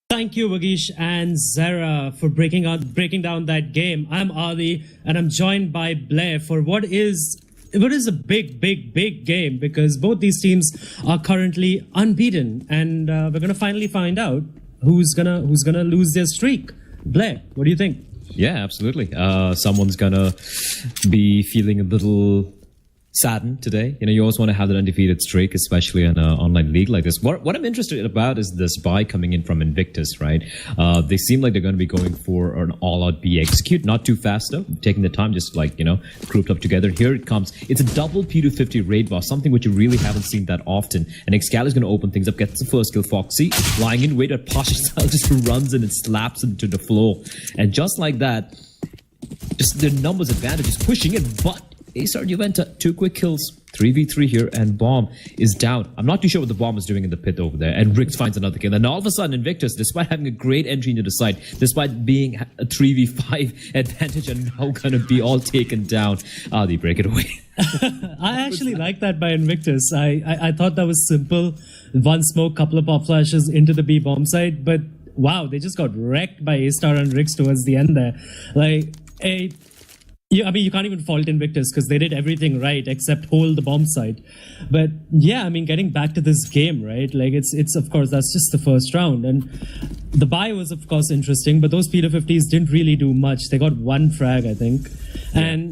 Thank you, Vagish and Zara, for breaking down that game. I'm Ali, and I'm joined by Blair for what is a big game, because both these teams are currently unbeaten, and we're gonna finally find out who's gonna lose their streak. Blair, what do you think? Yeah, absolutely. Someone's gonna be feeling a little saddened today. You know, you always want to have that undefeated streak, especially in an online league like this. What I'm interested about is this buy coming in from Invictus, right? They seem like they're going to be going for an all-out B execute, not too fast though, taking the time, just like, you know, grouped up together. Here it comes. It's a double P250 raid boss, something which you really haven't seen that often. And Excal is going to open things up, gets the first kill. Foxy lying in wait at Pasha style, just runs in and slaps into the floor. And just like that, just the numbers advantage is pushing it, but A-Star Juventa, 2 quick kills, 3v3 here, and Bomb is down. I'm not too sure what the Bomb is doing in the pit over there, and Rix finds another kill. And all of a sudden, Invictus, despite having a great entry into the site, despite being a 3v5 advantage, are now going to be all taken down. They break it away. I actually like that by Invictus. I thought that was simple. One smoke, couple of pop flashes into the B bomb site, but wow, they just got wrecked by A-Star and Rix towards the end there. Like, I mean, you can't even fault Invictus because they did everything right except hold the bomb site. But yeah, I mean, getting back to this game, right? Like, it's of course, that's just the first round. And the buy was, of course, interesting, but those P250s didn't really do much. They got 1 frag, I think. Yeah.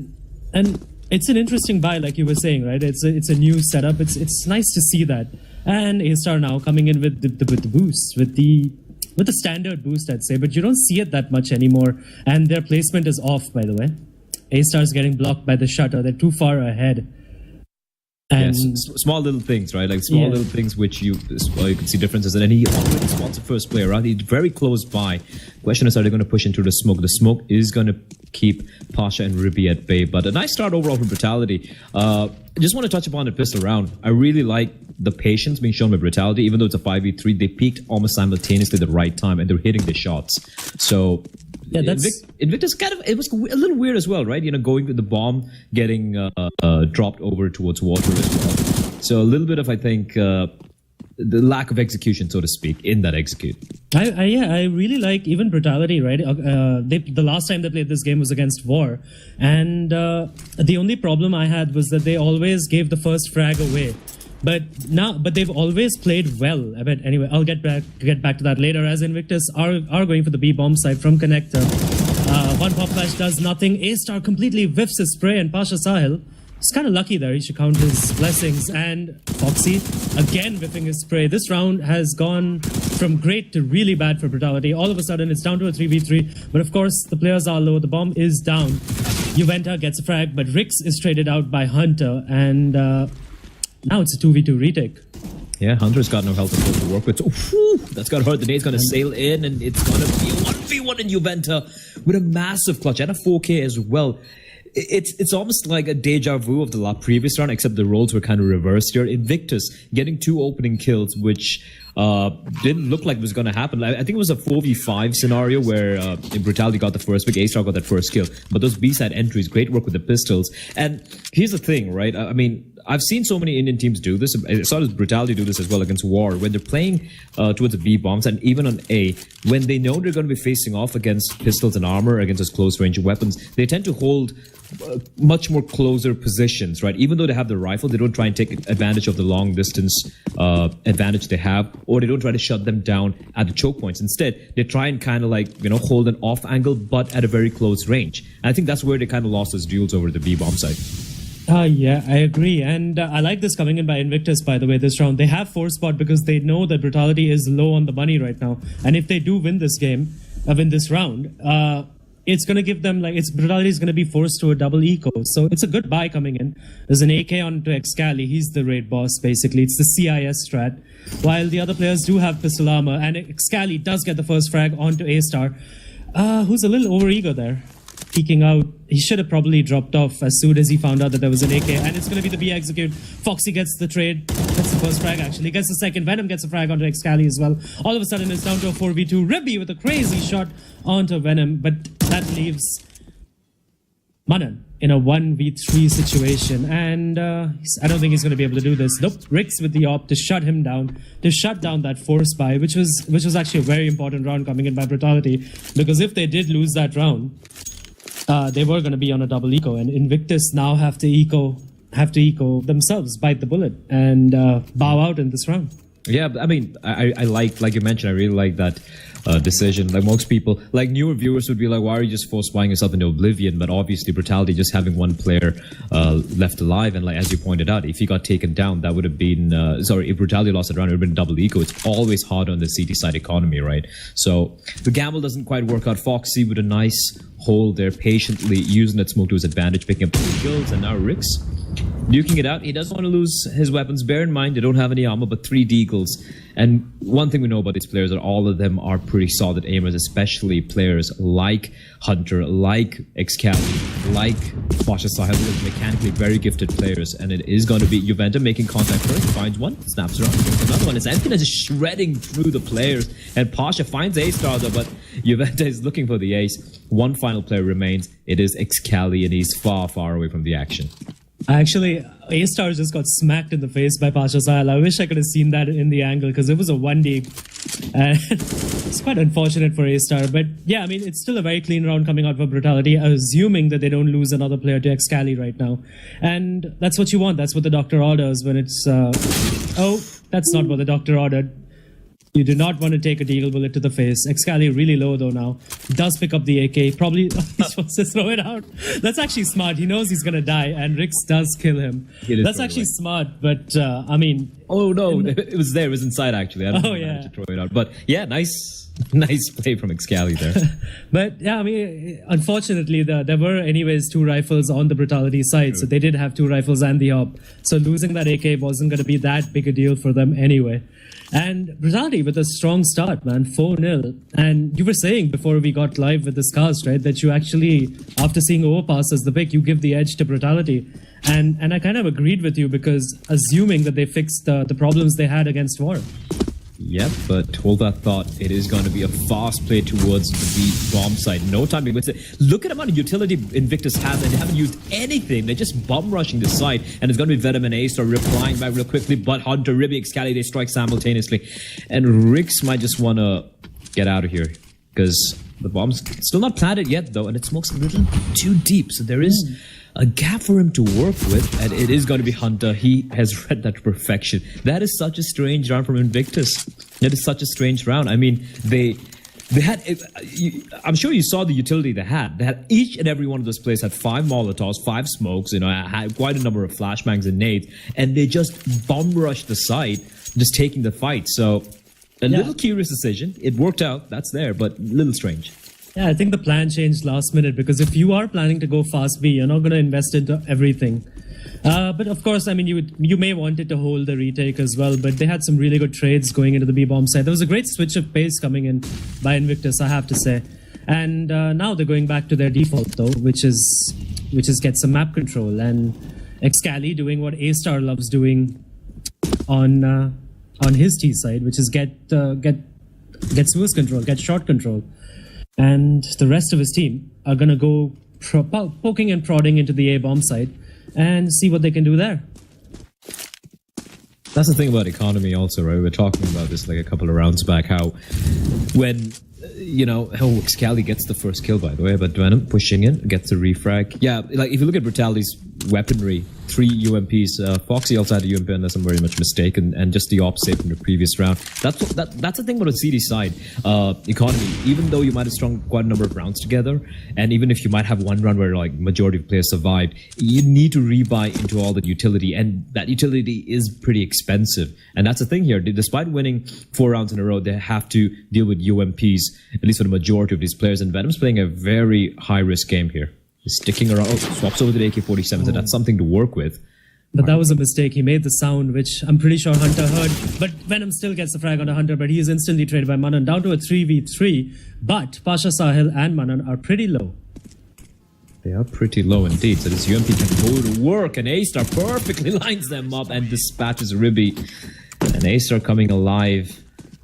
And it's an interesting buy, like you were saying, right? It's a new setup. It's nice to see that. And A-Star now coming in with the boost, with the standard boost, I'd say, but you don't see it that much anymore. And their placement is off, by the way. A-Star's getting blocked by the shutter. They're too far ahead. And yes, small little things, right? Like small little things which you can see differences. And he already spots the first player, right? He's very close by. Question is, are they going to push into the smoke? The smoke is going to keep Pasha and Ruby at bay. But a nice start overall for Brutality. I just want to touch upon the pistol round. I really like the patience being shown by Brutality. Even though it's a 5v3, they peaked almost simultaneously at the right time, and they're hitting the shots. So yeah, that's Invictus kind of, it was a little weird as well, right? You know, going with the bomb, getting dropped over towards water as well. So a little bit of, I think, the lack of execution, so to speak, in that execute. I really like even Brutality, right? The last time they played this game was against War, and the only problem I had was that they always gave the first frag away. But they've always played well. I bet anyway. I'll get back to that later. As Invictus are going for the B bomb side from connector. 1 pop flash does nothing. A-Star completely whiffs his spray, and Pasha Sahil is kind of lucky there. He should count his blessings. And Foxy again whiffing his spray. This round has gone from great to really bad for Brutality. All of a sudden, it's down to a 3v3. But of course, the players are low. The bomb is down. Juventa gets a frag, but Rix is traded out by Hunter, and now it's a 2v2 retake. Yeah, Hunter's got no health to work with. So, that's going to hurt. The nade's going to sail in, and it's going to be a 1v1 in Juventa with a massive clutch and a 4K as well. It's almost like a deja vu of the previous round, except the roles were kind of reversed here. Invictus getting 2 opening kills, which didn't look like it was going to happen. I think it was a 4v5 scenario where Brutality got the first pick, A-Star got that first kill. But those B-side entries, great work with the pistols. And here's the thing, right? I mean, I've seen so many Indian teams do this. I saw Brutality do this as well against War, when they're playing towards the B bombs, and even on A, when they know they're going to be facing off against pistols and armor, against those close range weapons, they tend to hold much more closer positions, right? Even though they have the rifle, they don't try and take advantage of the long distance advantage they have, or they don't try to shut them down at the choke points. Instead, they try and kind of like, you know, hold an off angle, but at a very close range. And I think that's where they kind of lost those duels over the B bomb side. Yeah, I agree. And I like this coming in by Invictus, by the way, this round. They have 4 spot because they know that Brutality is low on the money right now. And if they do win this game, win this round, it's going to give them Brutality is going to be forced to a double eco. So it's a good buy coming in. There's an AK onto Excali. He's the raid boss, basically. It's the CIS strat. While the other players do have pistol armor, and Excali does get the first frag onto A-Star, who's a little over-ego there. Peeking out. He should have probably dropped off as soon as he found out that there was an AK. And it's going to be the B execute. Foxy gets the trade. Gets the first frag, actually. Gets the second. Venom gets a frag onto Excali as well. All of a sudden, it's down to a 4v2. Ribby with a crazy shot onto Venom. But that leaves Manan in a 1v3 situation. And I don't think he's going to be able to do this. Nope. Rix with the op to shut him down. To shut down that force buy, which was actually a very important round coming in by Brutality. Because if they did lose that round, they were going to be on a double eco, and Invictus now have to eco themselves, bite the bullet, and bow out in this round. Yeah, I mean, I like you mentioned, I really like that decision. Like most people, like newer viewers would be like, why are you just force buying yourself into oblivion? But obviously, Brutality just having one player left alive, and like as you pointed out, if he got taken down, that would have been if Brutality lost that round, it would have been double eco. It's always hard on the CT side economy, right? So the gamble doesn't quite work out. Foxy with a nice hold there, patiently using that smoke to his advantage, picking up 2 kills, and now Rix duking it out. He doesn't want to lose his weapons. Bear in mind, they don't have any armor, but 3 deagles. And one thing we know about these players are all of them are pretty solid aimers, especially players like Hunter, like Excalibur, like Pasha Sahel, mechanically very gifted players. And it is going to be Juventa making contact first, finds one, snaps around, gets another one. It's Emptiness just shredding through the players, and Pasha finds A-Star though, but Juventa is looking for the ace. One final player remains. It is Excali, and he's far, far away from the action. Actually, A-Star just got smacked in the face by Pasha Sahel. I wish I could have seen that in the angle, because it was a 1D. And it's quite unfortunate for A-Star. But yeah, I mean, it's still a very clean round coming out for Brutality, assuming that they don't lose another player to Excali right now. And that's what you want. That's what the doctor orders when it's... oh, that's not what the doctor ordered. You do not want to take a deagle bullet to the face. Excali really low though now. Does pick up the AK. Probably he's supposed to throw it out. That's actually smart. He knows he's going to die, and Rix does kill him. That's actually smart, but I mean... Oh no, it was there. It was inside actually. I don't know yeah. to throw it out. But yeah, nice play from Excali there. But yeah, I mean, unfortunately, there were anyways 2 rifles on the Brutality side, so they did have 2 rifles and the op. So losing that AK wasn't going to be that big a deal for them anyway. And Brutality with a strong start, man, 4-0. And you were saying before we got live with this cast, right, that you actually, after seeing Overpass as the pick, you give the edge to Brutality. And I kind of agreed with you, because assuming that they fixed the problems they had against War. Yep, but hold that thought. It is going to be a fast play towards the bomb site. No time to wait. Look at the amount of utility Invictus has, and they haven't used anything. They're just bum rushing the site, and it's going to be Venom and A-Star replying back real quickly, but Hunter, Ribby, Excali, they strike simultaneously. And Rix might just want to get out of here, because the bomb's still not planted yet, though, and it smokes a little too deep, so there is a gap for him to work with, and it is going to be Hunter. He has read that to perfection. That is such a strange round from Invictus. That is such a strange round. I mean, they had... I'm sure you saw the utility they had. They had each and every one of those players had 5 Molotovs, 5 smokes, had quite a number of flashbangs and nades, and they just bum rushed the site, just taking the fight. So, a little curious decision. It worked out. That's there, but a little strange. Yeah, I think the plan changed last minute, because if you are planning to go fast B, you're not going to invest into everything. But of course, I mean, you may want it to hold the retake as well, but they had some really good trades going into the B-bomb side. There was a great switch of pace coming in by Invictus, I have to say. And now they're going back to their default, though, which is get some map control. And Excali doing what A-Star loves doing on his T side, which is get Swiss control, get shot control. And the rest of his team are going to go poking and prodding into the A-bomb side and see what they can do there. That's the thing about economy also, right? We were talking about this like a couple of rounds back, how when, Excali gets the first kill, by the way, but Venom pushing in, gets a refrag. Yeah, like if you look at Brutality's weaponry, 3 UMPs, Foxy also had a UMP unless I'm very much mistaken, and just the opposite from the previous round. That's the thing about a CD side economy. Even though you might have strung quite a number of rounds together, and even if you might have one round where like majority of players survived, you need to rebuy into all the utility, and that utility is pretty expensive. And that's the thing here. Despite winning 4 rounds in a row, they have to deal with with UMPs, at least for the majority of these players. And Venom's playing a very high-risk game here. He's sticking around. Oh, swaps over to the AK-47, so that's something to work with. But that was a mistake. He made the sound, which I'm pretty sure Hunter heard. But Venom still gets the frag on the Hunter, but he is instantly traded by Manan down to a 3v3. But Pasha Sahil and Manan are pretty low. They are pretty low indeed. So this UMP can go to work, and A-Star perfectly lines them up and dispatches Ribby. And A-Star coming alive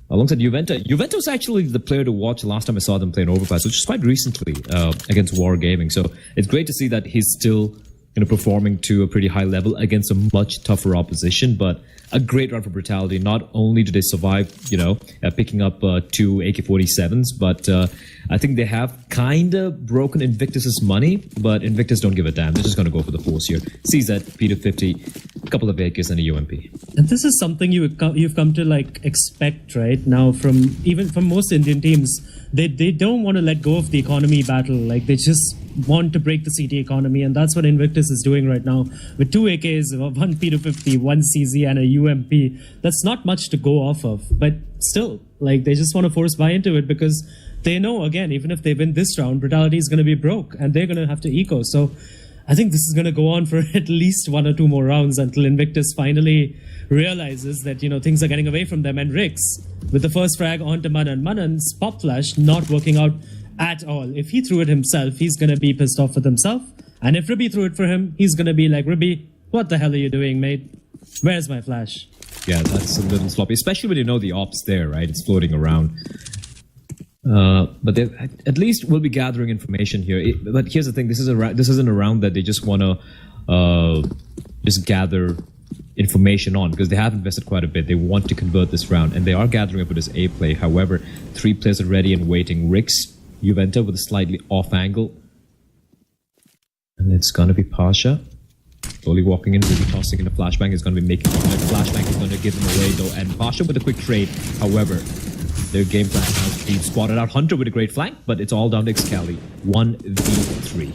alongside Juventa. Juventa was actually the player to watch last time I saw them play in Overpass, which is quite recently against Wargaming. So it's great to see that he's still performing to a pretty high level against a much tougher opposition. But a great run for Brutality. Not only do they survive, picking up 2 AK-47s, but I think they have kind of broken Invictus's money, but Invictus don't give a damn. They're just going to go for the force here. CZ, P250, a couple of AKs and a UMP. And this is something you've come to expect right now from most Indian teams. They don't want to let go of the economy battle. They just want to break the CT economy, and that's what Invictus is doing right now with 2 AKs, 1 P250, 1 CZ, and a UMP. That's not much to go off of, but still, they just want to force buy into it because they know, again, even if they win this round, Brutality is going to be broke, and they're going to have to eco. So I think this is going to go on for at least 1 or 2 more rounds until Invictus finally realizes that, things are getting away from them. And Rix, with the first frag onto Manan. Manan's pop flash not working out at all. If he threw it himself, he's going to be pissed off with himself. And if Ribby threw it for him, he's going to be like, Ribby, what the hell are you doing, mate? Where's my flash? Yeah, that's a little sloppy, especially when you know the op's there, right? It's floating around. But they at least will be gathering information here. But here's the thing: this isn't a round that they just want to just gather information on, because they have invested quite a bit. They want to convert this round, and they are gathering up with this A play. However, 3 players are ready and waiting. Rix, Juventa with a slightly off angle, and it's gonna be Pasha. Slowly walking in, really tossing in a flashbang. Is going to be making the flashbang is going to give him away though, and Pasha with a quick trade. However, their game plan has been spotted out. Hunter with a great flank, but it's all down to Excali. 1v3.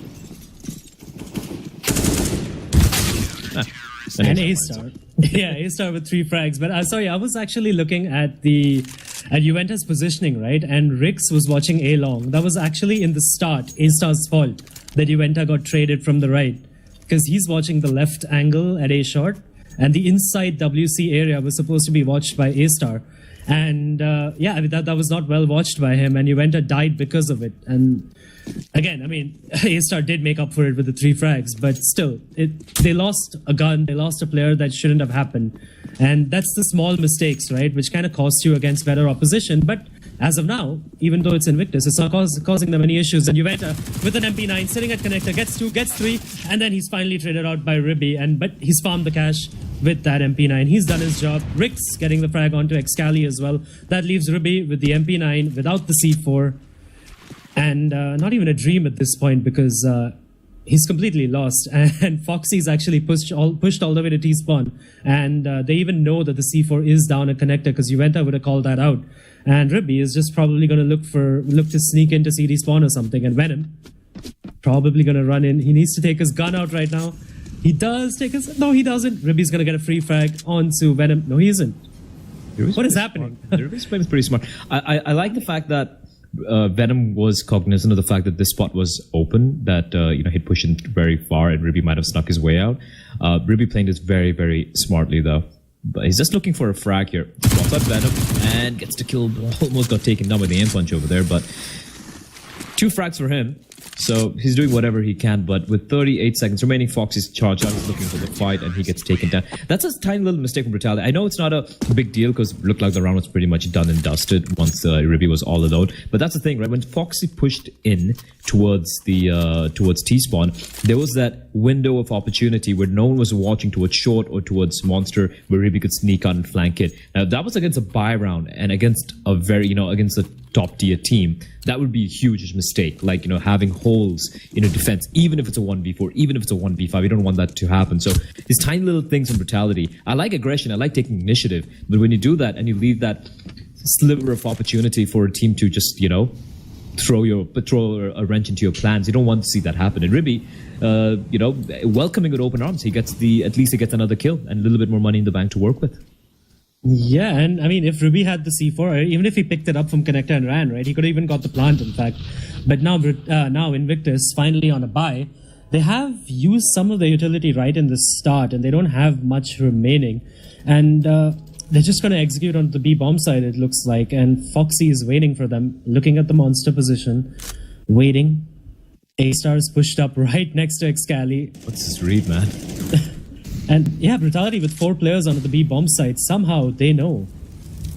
And A-Star. Yeah, A-Star with 3 frags. But I was actually looking at Juventa's positioning, right? And Rix was watching A long. That was actually in the start A-Star's fault that Juventa got traded from the right, because he's watching the left angle at A short, and the inside WC area was supposed to be watched by A-Star. And that was not well watched by him, and Juventa died because of it. And again, A-Star did make up for it with the 3 frags, but still, they lost a gun, they lost a player that shouldn't have happened. And that's the small mistakes, right, which kind of cost you against better opposition. But as of now, even though it's Invictus, it's not causing them any issues. And Juventa with an MP9 sitting at connector, gets 2, gets 3, and then he's finally traded out by Ribby. But he's farmed the cash with that MP9. He's done his job. Rix getting the frag onto Excali as well. That leaves Ribby with the MP9 without the C4. And not even a dream at this point, because he's completely lost. And Foxy's actually pushed all the way to T-spawn. And they even know that the C4 is down a connector, because Juventa would have called that out. And Ribby is just probably going to look to sneak into CD spawn or something. And Venom probably going to run in. He needs to take his gun out right now. He does take his... No, he doesn't. Ribby's going to get a free frag onto Venom. No, he isn't. What is happening? Ribby's playing is pretty smart. I like the fact that Venom was cognizant of the fact that this spot was open, that he'd pushed in very far and Ribby might have snuck his way out. Ribby playing this very, very smartly though. But he's just looking for a frag here. Drops out Venom and gets to kill. Almost got taken down by the aim punch over there, but 2 frags for him. So he's doing whatever he can, but with 38 seconds remaining, Foxy's charged out. He's looking for the fight, and he gets taken down. That's a tiny little mistake from Brutality. I know it's not a big deal, because it looked like the round was pretty much done and dusted once Ribby was all alone. But that's the thing, right? When Foxy pushed in towards T-spawn, there was that window of opportunity where no one was watching towards short or towards monster, where Ribby could sneak out and flank it. Now, that was against a buy round, and against a against a top tier team. That would be a huge mistake, like, having holes in a defense, even if it's a 1v4, even if it's a 1v5. You don't want that to happen. So these tiny little things in Brutality. I like aggression, I like taking initiative, but when you do that and you leave that sliver of opportunity for a team to just, throw a wrench into your plans, you don't want to see that happen. And Ribby, welcoming with open arms, at least he gets another kill and a little bit more money in the bank to work with. Yeah, and I mean, if Ruby had the C4, or even if he picked it up from Connector and ran, right, he could have even got the plant, in fact. But now Invictus, finally on a buy, they have used some of the utility right in the start, and they don't have much remaining. And they're just going to execute on the B bomb side, it looks like. And Foxy is waiting for them, looking at the monster position, waiting. A-Star is pushed up right next to Excali. What's this read, man? And yeah, Brutality with 4 players onto the B bomb site. Somehow they know.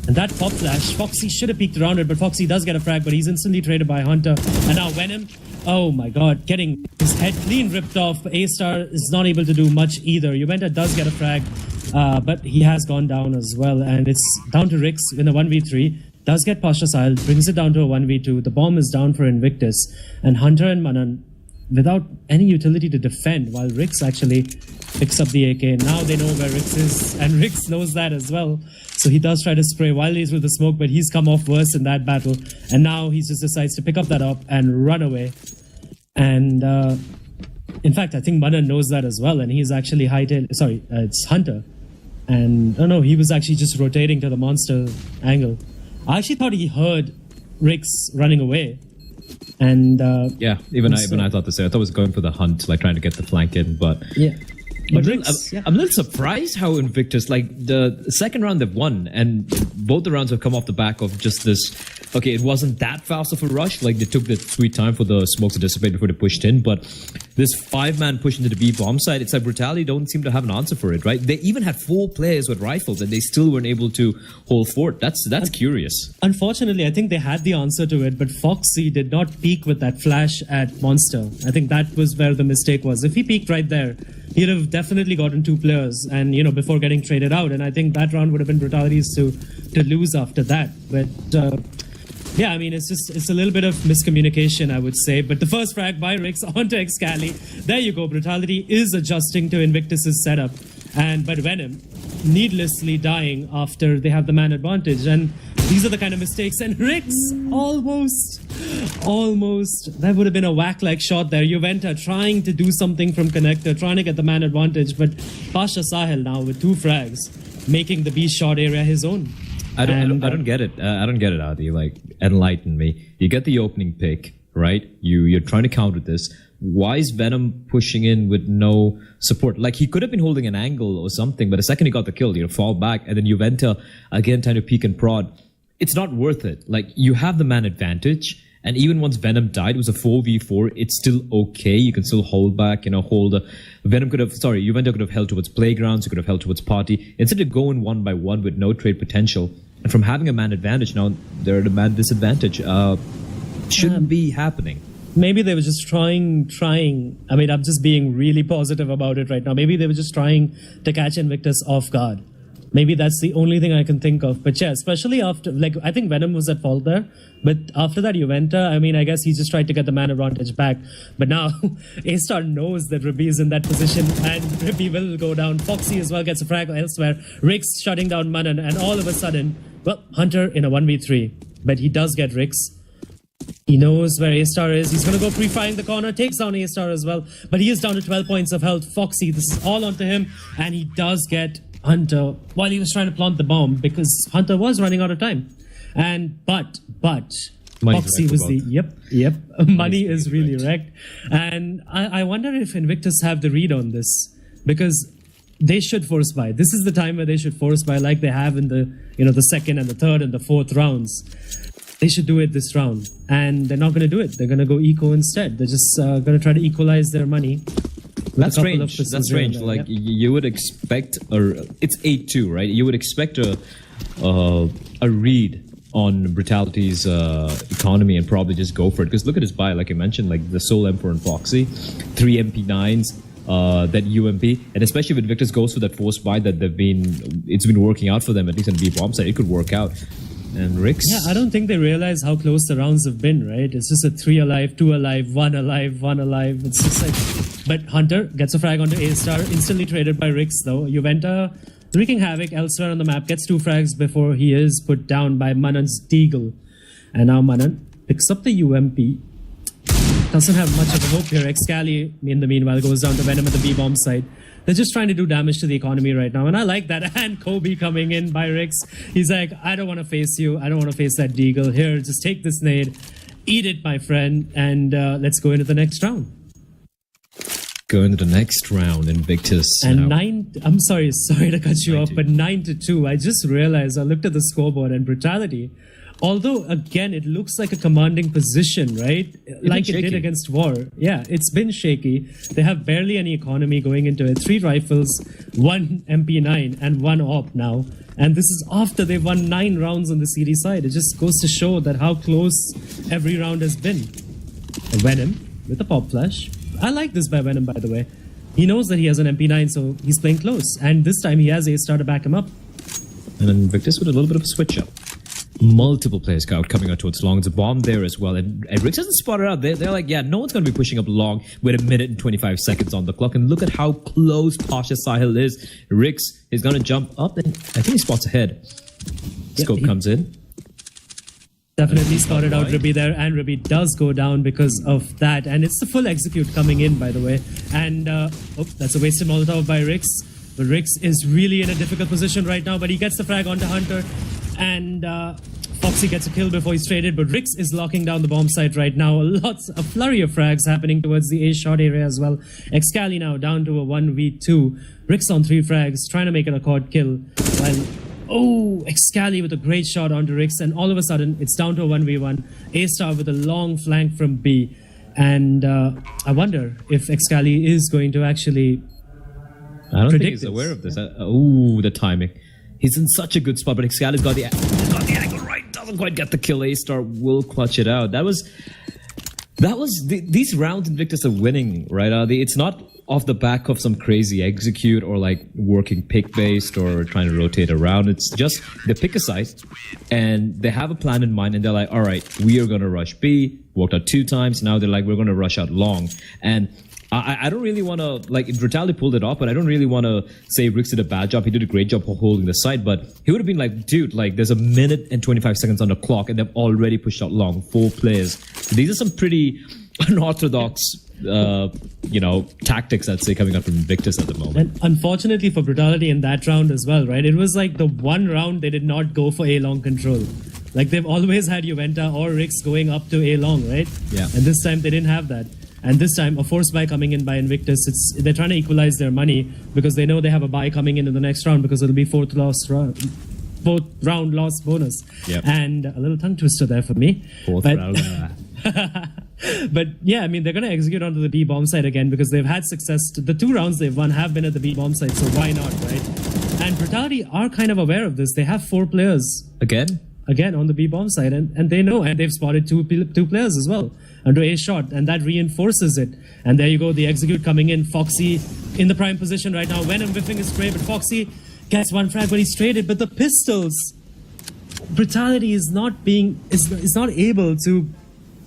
And that pop flash, Foxy should have peeked around it, but Foxy does get a frag, but he's instantly traded by Hunter. And now Venom, oh my god, getting his head clean ripped off. A-Star is not able to do much either. Juventa does get a frag, but he has gone down as well. And it's down to Rix in a 1v3. Does get Pasha Sahil, brings it down to a 1v2. The bomb is down for Invictus. And Hunter and Manan, without any utility to defend, while Rix actually picks up the AK. Now they know where Rix is, and Rix knows that as well. So he does try to spray Wildly with the smoke, but he's come off worse in that battle. And now he just decides to pick up that up and run away. And in fact, I think Manan knows that as well, and he's actually it's Hunter. And oh no, he was actually just rotating to the monster angle. I actually thought he heard Rix running away. And yeah, even I thought the same. I thought I was going for the hunt, like trying to get the flank in, but yeah. But I'm a little surprised how Invictus, like the second round they've won, and both the rounds have come off the back of just this. Okay, it wasn't that fast of a rush. Like they took the sweet time for the smokes to dissipate before they pushed in. But this 5-man push into the B bomb side, it's like Brutality don't seem to have an answer for it, right? They even had 4 players with rifles, and they still weren't able to hold fort. That's curious. Unfortunately, I think they had the answer to it, but Foxy did not peek with that flash at Monster. I think that was where the mistake was. If he peeked right there, he'd have definitely gotten 2 players, and before getting traded out. And I think that round would have been Brutality's to lose after that. But yeah, I mean, it's a little bit of miscommunication, I would say. But the first frag by Rix onto Excali. There you go. Brutality is adjusting to Invictus's setup, but Venom needlessly dying after they have the man advantage. And these are the kind of mistakes. And Rix almost. That would have been a whack-like shot there. Juventa trying to do something from Connector, trying to get the man advantage, but Pasha Sahil now with 2 frags, making the B short area his own. I don't get it. I don't get it, Adi. Like, enlighten me. You get the opening pick, right? You're trying to counter this. Why is Venom pushing in with no support? Like, he could have been holding an angle or something, but the second he got the kill, fall back, and then Juventa again trying to peek and prod. It's not worth it. Like, you have the man advantage. And even once Venom died, it was a 4v4. It's still okay. You can still hold back, Juventa could have held towards playgrounds. He could have held towards party. Instead of going 1-by-1 with no trade potential. And from having a man advantage, now they're at a man disadvantage. Shouldn't be happening. Maybe they were just trying. I mean, I'm just being really positive about it right now. Maybe they were just trying to catch Invictus off guard. Maybe that's the only thing I can think of. But yeah, especially after, I think Venom was at fault there. But after that, Juventa, I mean, I guess he just tried to get the man advantage back. But now, A-Star knows that Ribby is in that position, and Ribby will go down. Foxy as well gets a frag elsewhere. Rix shutting down Manan, and all of a sudden, well, Hunter in a 1v3. But he does get Rix. He knows where A-Star is. He's going to go pre-firing the corner, takes down A-Star as well. But he is down to 12 points of health. Foxy, this is all onto him, and he does get Hunter while he was trying to plant the bomb, because Hunter was running out of time. But Foxy was money is really wrecked. And I wonder if Invictus have the read on this, because they should force buy. This is the time where they should force buy, like they have in the the second and the third and the fourth rounds. They should do it this round, and they're not going to do it. They're going to go eco instead. They're just going to try to equalize their money. That's strange. That's strange. Like, you would expect, it's 8-2, right? You would expect a read on Brutality's economy and probably just go for it. Because look at his buy, like you mentioned, like the Soul Emperor and Foxy, 3 MP9s, that UMP, and especially if Invictus goes for that forced buy that it's been working out for them, at least on B bomb side, it could work out. And Rix? Yeah, I don't think they realize how close the rounds have been, right? It's just a 3 alive, 2 alive, 1 alive, 1 alive. It's just like... But Hunter gets a frag onto A-Star, instantly traded by Rix, though. Juventa wreaking havoc elsewhere on the map, gets 2 frags before he is put down by Manan's Deagle. And now Manan picks up the UMP. Doesn't have much of a hope here. Excali, in the meanwhile, goes down to Venom at the B-bomb side. They're just trying to do damage to the economy right now. And I like that. And Kobe coming in by Rix. He's like, I don't want to face you. I don't want to face that Deagle. Here, just take this nade. Eat it, my friend. And let's go into the next round. Go into the next round, Invictus. And I'm sorry to cut you off, but 9-2. I just realized, I looked at the scoreboard and Brutality, although again it looks like a commanding position, right? Like it did against War. Yeah, it's been shaky. They have barely any economy going into it. 3 rifles, 1 MP9, and 1 AWP now. And this is after they've won 9 rounds on the CD side. It just goes to show that how close every round has been. Venom with a pop flash. I like this by Venom, by the way. He knows that he has an MP9, so he's playing close. And this time he has A-Star to back him up. And then Invictus with a little bit of a switch up. Multiple players coming out towards long. It's a bomb there as well. And Rix hasn't spotted out. They're like, yeah, no one's going to be pushing up long with 1 minute and 25 seconds on the clock. And look at how close Pasha Sahil is. Rix is going to jump up, and I think he spots ahead. Scope comes in. Definitely spotted out Ribby there, and Ribby does go down because of that. And it's the full execute coming in, by the way. And, that's a wasted Molotov by Rix. But Rix is really in a difficult position right now, but he gets the frag onto Hunter. And Foxy gets a kill before he's traded, but Rix is locking down the bomb site right now. A flurry of frags happening towards the A-shot area as well. Excali now down to a 1v2. Rix on 3 frags, trying to make an accord kill. While, Excali with a great shot onto Rix, and all of a sudden, it's down to a 1v1. A-Star with a long flank from B. And I wonder if Excali is going to actually I don't think he's aware of this. The timing. He's in such a good spot, but Excali's got the angle right. Doesn't quite get the kill. A-Star will clutch it out. These rounds Invictus are winning, right? It's not off the back of some crazy execute or like working pick based or trying to rotate around. It's just they pick a site and they have a plan in mind and they're like, all right, we are going to rush B. Walked out 2 times. Now they're like, we're going to rush out long. And I don't really want to, like, Brutality pulled it off, but I don't really want to say Rix did a bad job. He did a great job holding the site, but he would have been like, dude, like, there's 1 minute and 25 seconds on the clock, and they've already pushed out long. 4 players. So these are some pretty unorthodox, tactics, I'd say, coming out from Invictus at the moment. And unfortunately for Brutality in that round as well, right? It was like the one round they did not go for A-long control. Like, they've always had Juventa or Rix going up to A-long, right? Yeah. And this time they didn't have that. And this time, a force buy coming in by Invictus. They're trying to equalize their money because they know they have a buy coming in the next round because it'll be fourth round loss bonus. Yep. And a little tongue twister there for me. Fourth round. But yeah, I mean, they're going to execute onto the B bomb site again because they've had success. The 2 rounds they've won have been at the B bomb site, so why not, right? And Brutality are kind of aware of this. They have 4 players. Again on the B bomb side, and they know, and they've spotted two players as well under A shot, and that reinforces it. And there you go, the execute coming in. Foxy in the prime position right now. Venom whiffing his spray, but Foxy gets 1 frag, but he's traded. But the pistols, Brutality is not able to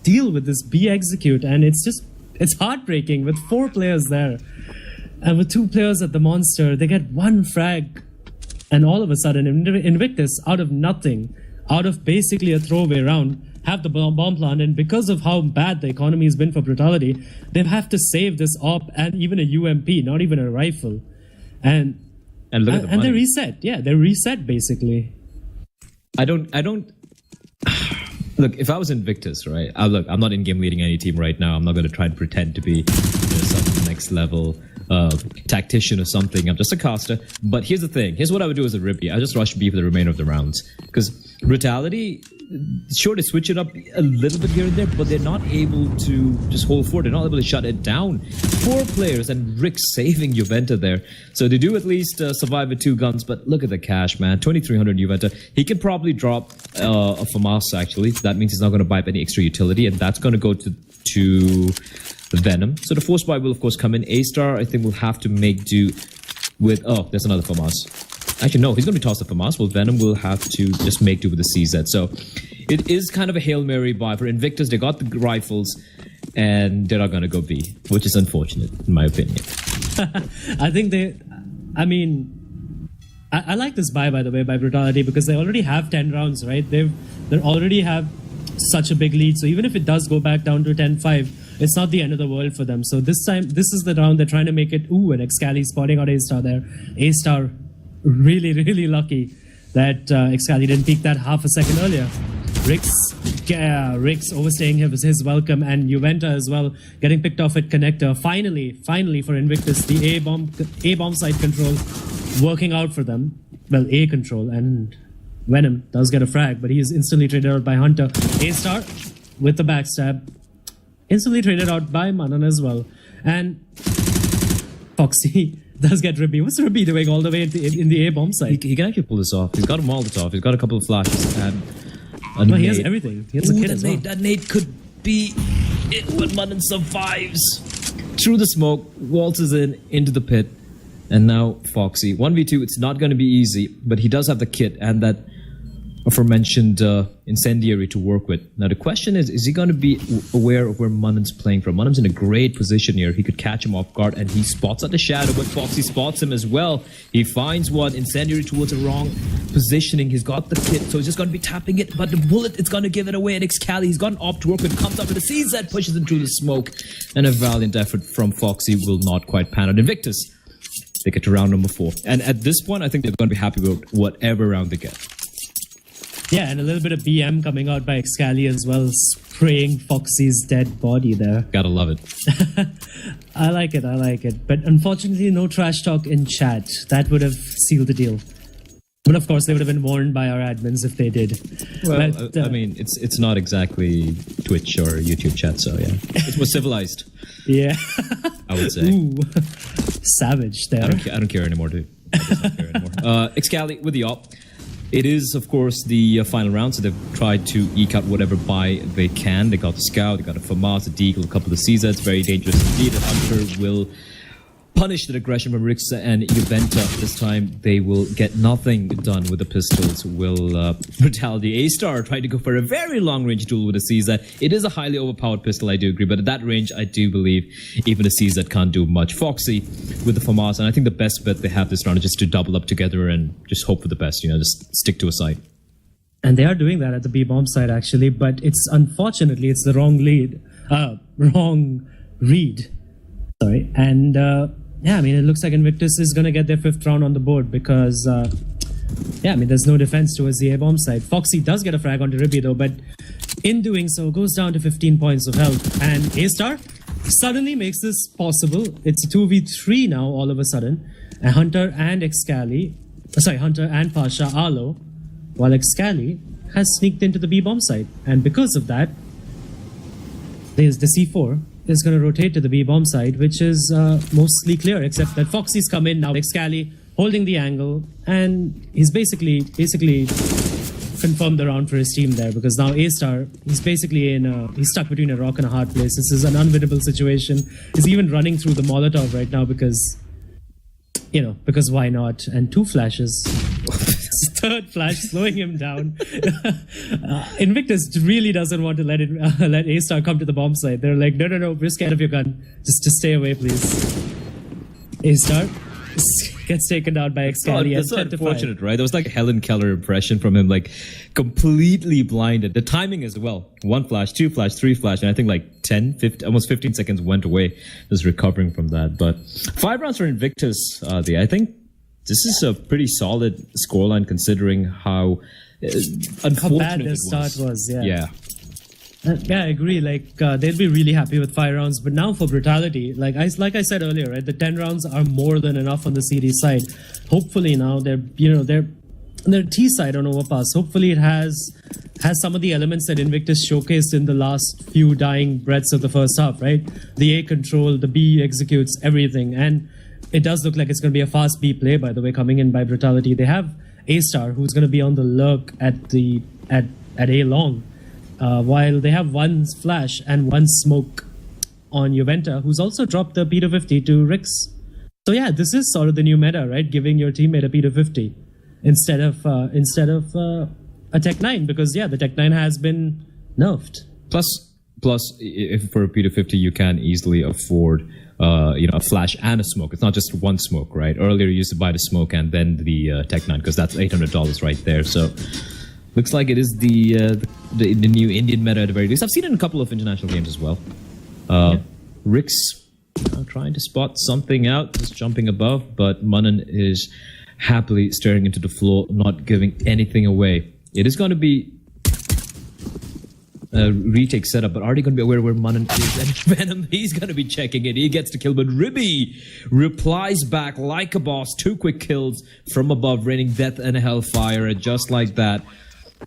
deal with this B execute, and it's heartbreaking with 4 players there, and with 2 players at the monster, they get 1 frag, and all of a sudden Invictus out of nothing. Out of basically a throwaway round, have the bomb plant, and because of how bad the economy has been for Brutality, they have to save this op and even a UMP, not even a rifle. And look at the money. They're reset. Yeah, they're reset basically. I don't look, if I was Invictus, right? I'm not in-game leading any team right now. I'm not going to try and pretend to be some next level tactician or something. I'm just a caster. But here's the thing. Here's what I would do as a Rippy. I just rush B for the remainder of the rounds. Because Brutality, sure, they switch it up a little bit here and there, but they're not able to just hold forward. They're not able to shut it down. 4 players and Rick saving Juventa there. So they do at least survive with 2 guns, but look at the cash, man. 2,300 Juventa. He could probably drop a FAMAS, actually. That means he's not going to buy up any extra utility, and that's going to go to Venom. So the force buy will, of course, come in. A-Star, I think, will have to make do with... Oh, there's another FAMAS. Actually, no, he's going to be tossed the FAMAS. Well, Venom will have to just make do with the CZ. So it is kind of a Hail Mary buy for Invictus. They got the rifles, and they're not going to go B, which is unfortunate, in my opinion. I think I like this buy, by the way, by Brutality, because they already have 10 rounds, right? They already have such a big lead. So even if it does go back down to 10-5, it's not the end of the world for them. So this time, this is the round they're trying to make it. Ooh, and Excali spotting out A-Star there. A-Star really, really lucky that Excali didn't peek that half a second earlier. Rix overstaying his welcome, and Juventa as well getting picked off at connector. Finally for Invictus, the A-bomb side control working out for them. Well, A control, and Venom does get a frag, but he is instantly traded out by Hunter. A-Star with the backstab, instantly traded out by Manan as well. And Foxy does get Ribby. What's Ribby doing all the way in the A-bomb side? He can actually pull this off. He's got a Molotov. He's got a couple of flashes. And no, he has everything. He has a kit as well. That nade could be it, but Manan survives. Through the smoke, waltzes into the pit. And now Foxy. 1v2, it's not going to be easy, but he does have the kit and that aforementioned incendiary to work with. Now the question is he going to be aware of where Manan's playing from? Manan's in a great position here. He could catch him off guard, and he spots out the shadow, but Foxy spots him as well. He finds one incendiary towards the wrong positioning. He's got the kit, so he's just going to be tapping it, but the bullet, it's going to give it away. And Excali, he's got an op to work with, comes up with a CZ, pushes him through the smoke, and a valiant effort from Foxy will not quite pan out. Invictus, they get to round number 4. And at this point, I think they're going to be happy with whatever round they get. Yeah, and a little bit of BM coming out by Excali as well, spraying Foxy's dead body there. Gotta love it. I like it. But unfortunately, no trash talk in chat. That would have sealed the deal. But of course, they would have been warned by our admins if they did. Well, but, I mean, it's not exactly Twitch or YouTube chat, so yeah. It's more civilized. Yeah. I would say. Ooh. Savage there. I don't care anymore, dude. I just don't care anymore. Excali with the op. It is, of course, the final round, so they've tried to eke out whatever buy they can. They got the Scout, they got a FAMAS, a Deagle, a couple of CZs. Very dangerous indeed. The Hunter will punish the aggression from Rix and Juventa. This time, they will get nothing done with the pistols. Will Brutality A-Star try to go for a very long-range duel with a CZ. It is a highly overpowered pistol, I do agree, but at that range, I do believe even a CZ can't do much. Foxy with the FAMAS, and I think the best bet they have this round is just to double up together and just hope for the best, just stick to a side. And they are doing that at the B-bomb side, actually, but unfortunately, it's the wrong read. Sorry, and yeah, I mean, it looks like Invictus is going to get their 5th round on the board because, yeah, I mean, there's no defense towards the A-bomb side. Foxy does get a frag onto Ribby, though, but in doing so, goes down to 15 points of health. And A-Star suddenly makes this possible. It's a 2v3 now, all of a sudden. And Hunter and Pasha are low, while Excali has sneaked into the B-bomb side. And because of that, there's the C4 is going to rotate to the B-bomb side, which is mostly clear, except that Foxy's come in now. Excali holding the angle, and he's basically confirmed the round for his team there, because now A-Star, he's basically he's stuck between a rock and a hard place. This is an unwinnable situation. He's even running through the Molotov right now because why not? And 2 flashes. 3rd flash slowing him down. Invictus really doesn't want to let A-Star come to the bomb site. They're like, no, we're scared of your gun. Just stay away, please. A-Star gets taken down by Excali. That's so unfortunate, right? That was like a Helen Keller impression from him, like completely blinded. The timing as well. 1 flash, 2 flash, 3 flash, and I think like 10, 15, almost 15 seconds went away just recovering from that. But 5 rounds for Invictus, I think this is a pretty solid scoreline considering how unfortunate bad the start was. Yeah. Yeah, I agree. Like they'll be really happy with 5 rounds, but now for Brutality, like I said earlier, right? The 10 rounds are more than enough on the series side. Hopefully now they're T side on Overpass. Hopefully it has some of the elements that Invictus showcased in the last few dying breaths of the first half, right? The A control, the B executes everything, and it does look like it's going to be a fast B play, by the way, coming in by Brutality. They have A-Star, who's going to be on the lurk at A long, while they have 1 flash and 1 smoke on Juventa, who's also dropped the P250 to Rix. So yeah, this is sort of the new meta, right? Giving your teammate a P250 instead of a Tech 9, because yeah, the Tech 9 has been nerfed. Plus, if for a P250 you can easily afford a flash and a smoke. It's not just 1 smoke, right? Earlier you used to buy the smoke and then the Tech 9, because that's $800 right there. So Looks like it is the new Indian meta at the very least. I've seen it in a couple of international games as well. Rix trying to spot something out, just jumping above, but Manan is happily staring into the floor, not giving anything away. It is going to be a retake setup, but are they going to be aware where Manan is? And Venom, he's going to be checking it. He gets the kill, but Ribby replies back like a boss. 2 quick kills from above, raining death and hellfire, and just like that,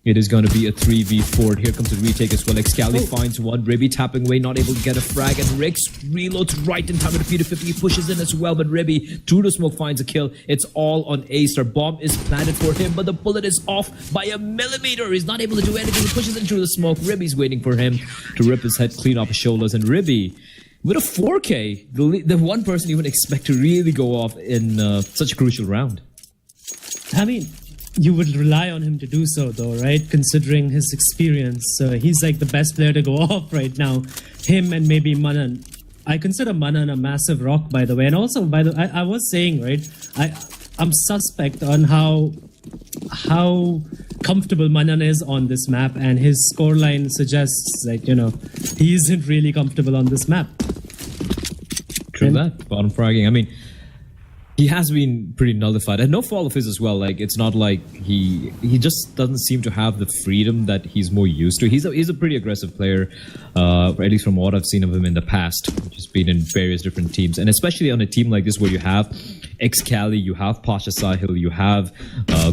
it is going to be a 3v4. Here comes the retake as well. Excali finds one. Ribby tapping away, not able to get a frag. And Rix reloads right in time with the P250. He pushes in as well. But Ribby, through the smoke, finds a kill. It's all on A-Star. Bomb is planted for him, but the bullet is off by a millimeter. He's not able to do anything. He pushes in through the smoke. Ribby's waiting for him to rip his head clean off his shoulders. And Ribby, with a 4K, the one person you would expect to really go off in such a crucial round. I mean, you would rely on him to do so, though, right? Considering his experience. He's like the best player to go off right now. Him and maybe Manan. I consider Manan a massive rock, by the way. And also, I was saying, right, I'm suspect on how comfortable Manan is on this map. And his scoreline suggests that, he isn't really comfortable on this map. True that. Bottom fragging. I mean, he has been pretty nullified, and no fault of his as well. Like, it's not like he just doesn't seem to have the freedom that he's more used to. He's a pretty aggressive player, at least from what I've seen of him in the past, which has been in various different teams, and especially on a team like this where you have Excali, you have Pasha Sahil, you have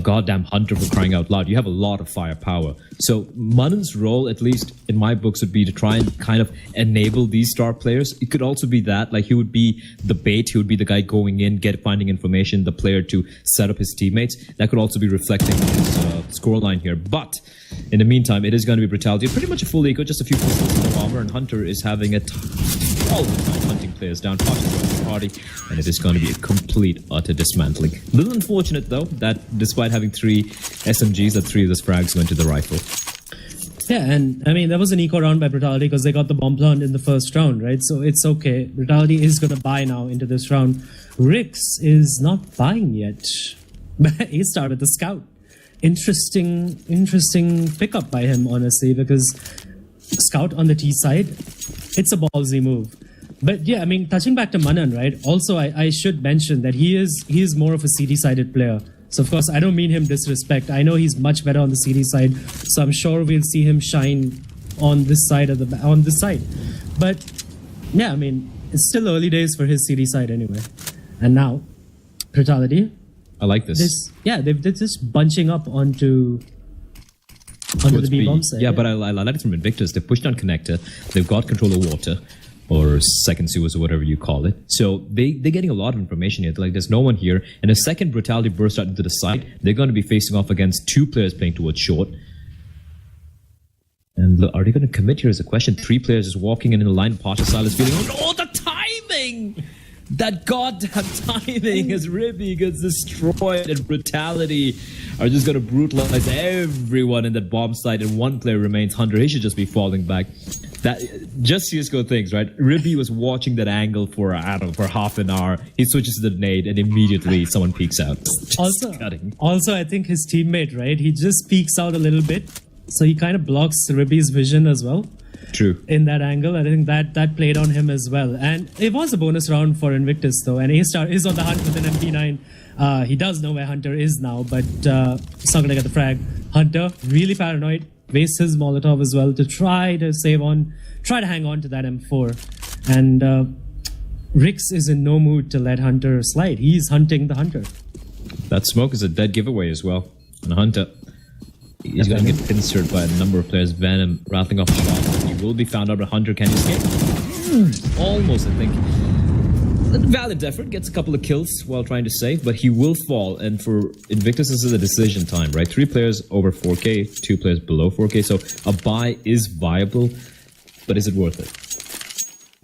goddamn Hunter, for crying out loud. You have a lot of firepower. So Manan's role, at least in my books, would be to try and kind of enable these star players. It could also be that, like, he would be the bait, he would be the guy going in, finding information, the player to set up his teammates. That could also be reflecting on his scoreline here. But in the meantime, it is going to be Brutality. Pretty much a full eco, just a few pistols of armor, and Hunter is having all the time hunting players down, the party, and it is going to be a complete, utter dismantling. A little unfortunate, though, that despite having 3 SMGs, that 3 of those frags went to the rifle. Yeah, and I mean, that was an eco round by Brutality because they got the bomb plant in the first round, right? So it's okay. Brutality is going to buy now into this round. Rix is not buying yet. He started the scout. Interesting pickup by him, honestly, because scout on the T side, it's a ballsy move. But yeah, I mean, touching back to Manan, right? Also, I should mention that he is more of a CD-sided player. So of course, I don't mean him disrespect. I know he's much better on the CD side, so I'm sure we'll see him shine on this side of on this side. But yeah, I mean, it's still early days for his CD side anyway. And now, Brutality. I like this. They're just bunching up onto the B-bomb side. Yeah, but I like it from Invictus. They pushed on connector. They've got control of water, or second sewers, or whatever you call it. So they're getting a lot of information here. Like, there's no one here. And the second Brutality bursts out into the site, they're going to be facing off against 2 players playing towards short. And are they going to commit here is a question. 3 players just walking in a line. Pasha Silas feeling, oh, the timing! That goddamn timing as Ribby gets destroyed, and Brutality are just going to brutalize everyone in that bomb site, and 1 player remains. Hunter, he should just be falling back. That just CSGO things, right? Ribby was watching that angle for, I don't know, for half an hour. He switches to the nade, and immediately someone peeks out. Also, I think his teammate, right? He just peeks out a little bit, so he kind of blocks Ribby's vision as well. True. In that angle, I think that played on him as well. And it was a bonus round for Invictus, though. And A-Star is on the hunt with an MP9. He does know where Hunter is now, but he's not going to get the frag. Hunter, really paranoid, wastes his Molotov as well to try to hang on to that M4. And Rix is in no mood to let Hunter slide. He's hunting the Hunter. That smoke is a dead giveaway as well. And Hunter, he's going to get pincered by a number of players. Venom rattling off a shot. He will be found out, but Hunter can escape. Almost, I think. A valiant effort, gets a couple of kills while trying to save, but he will fall. And for Invictus, this is a decision time, right? 3 players over 4K, 2 players below 4K. So a buy is viable, but is it worth it?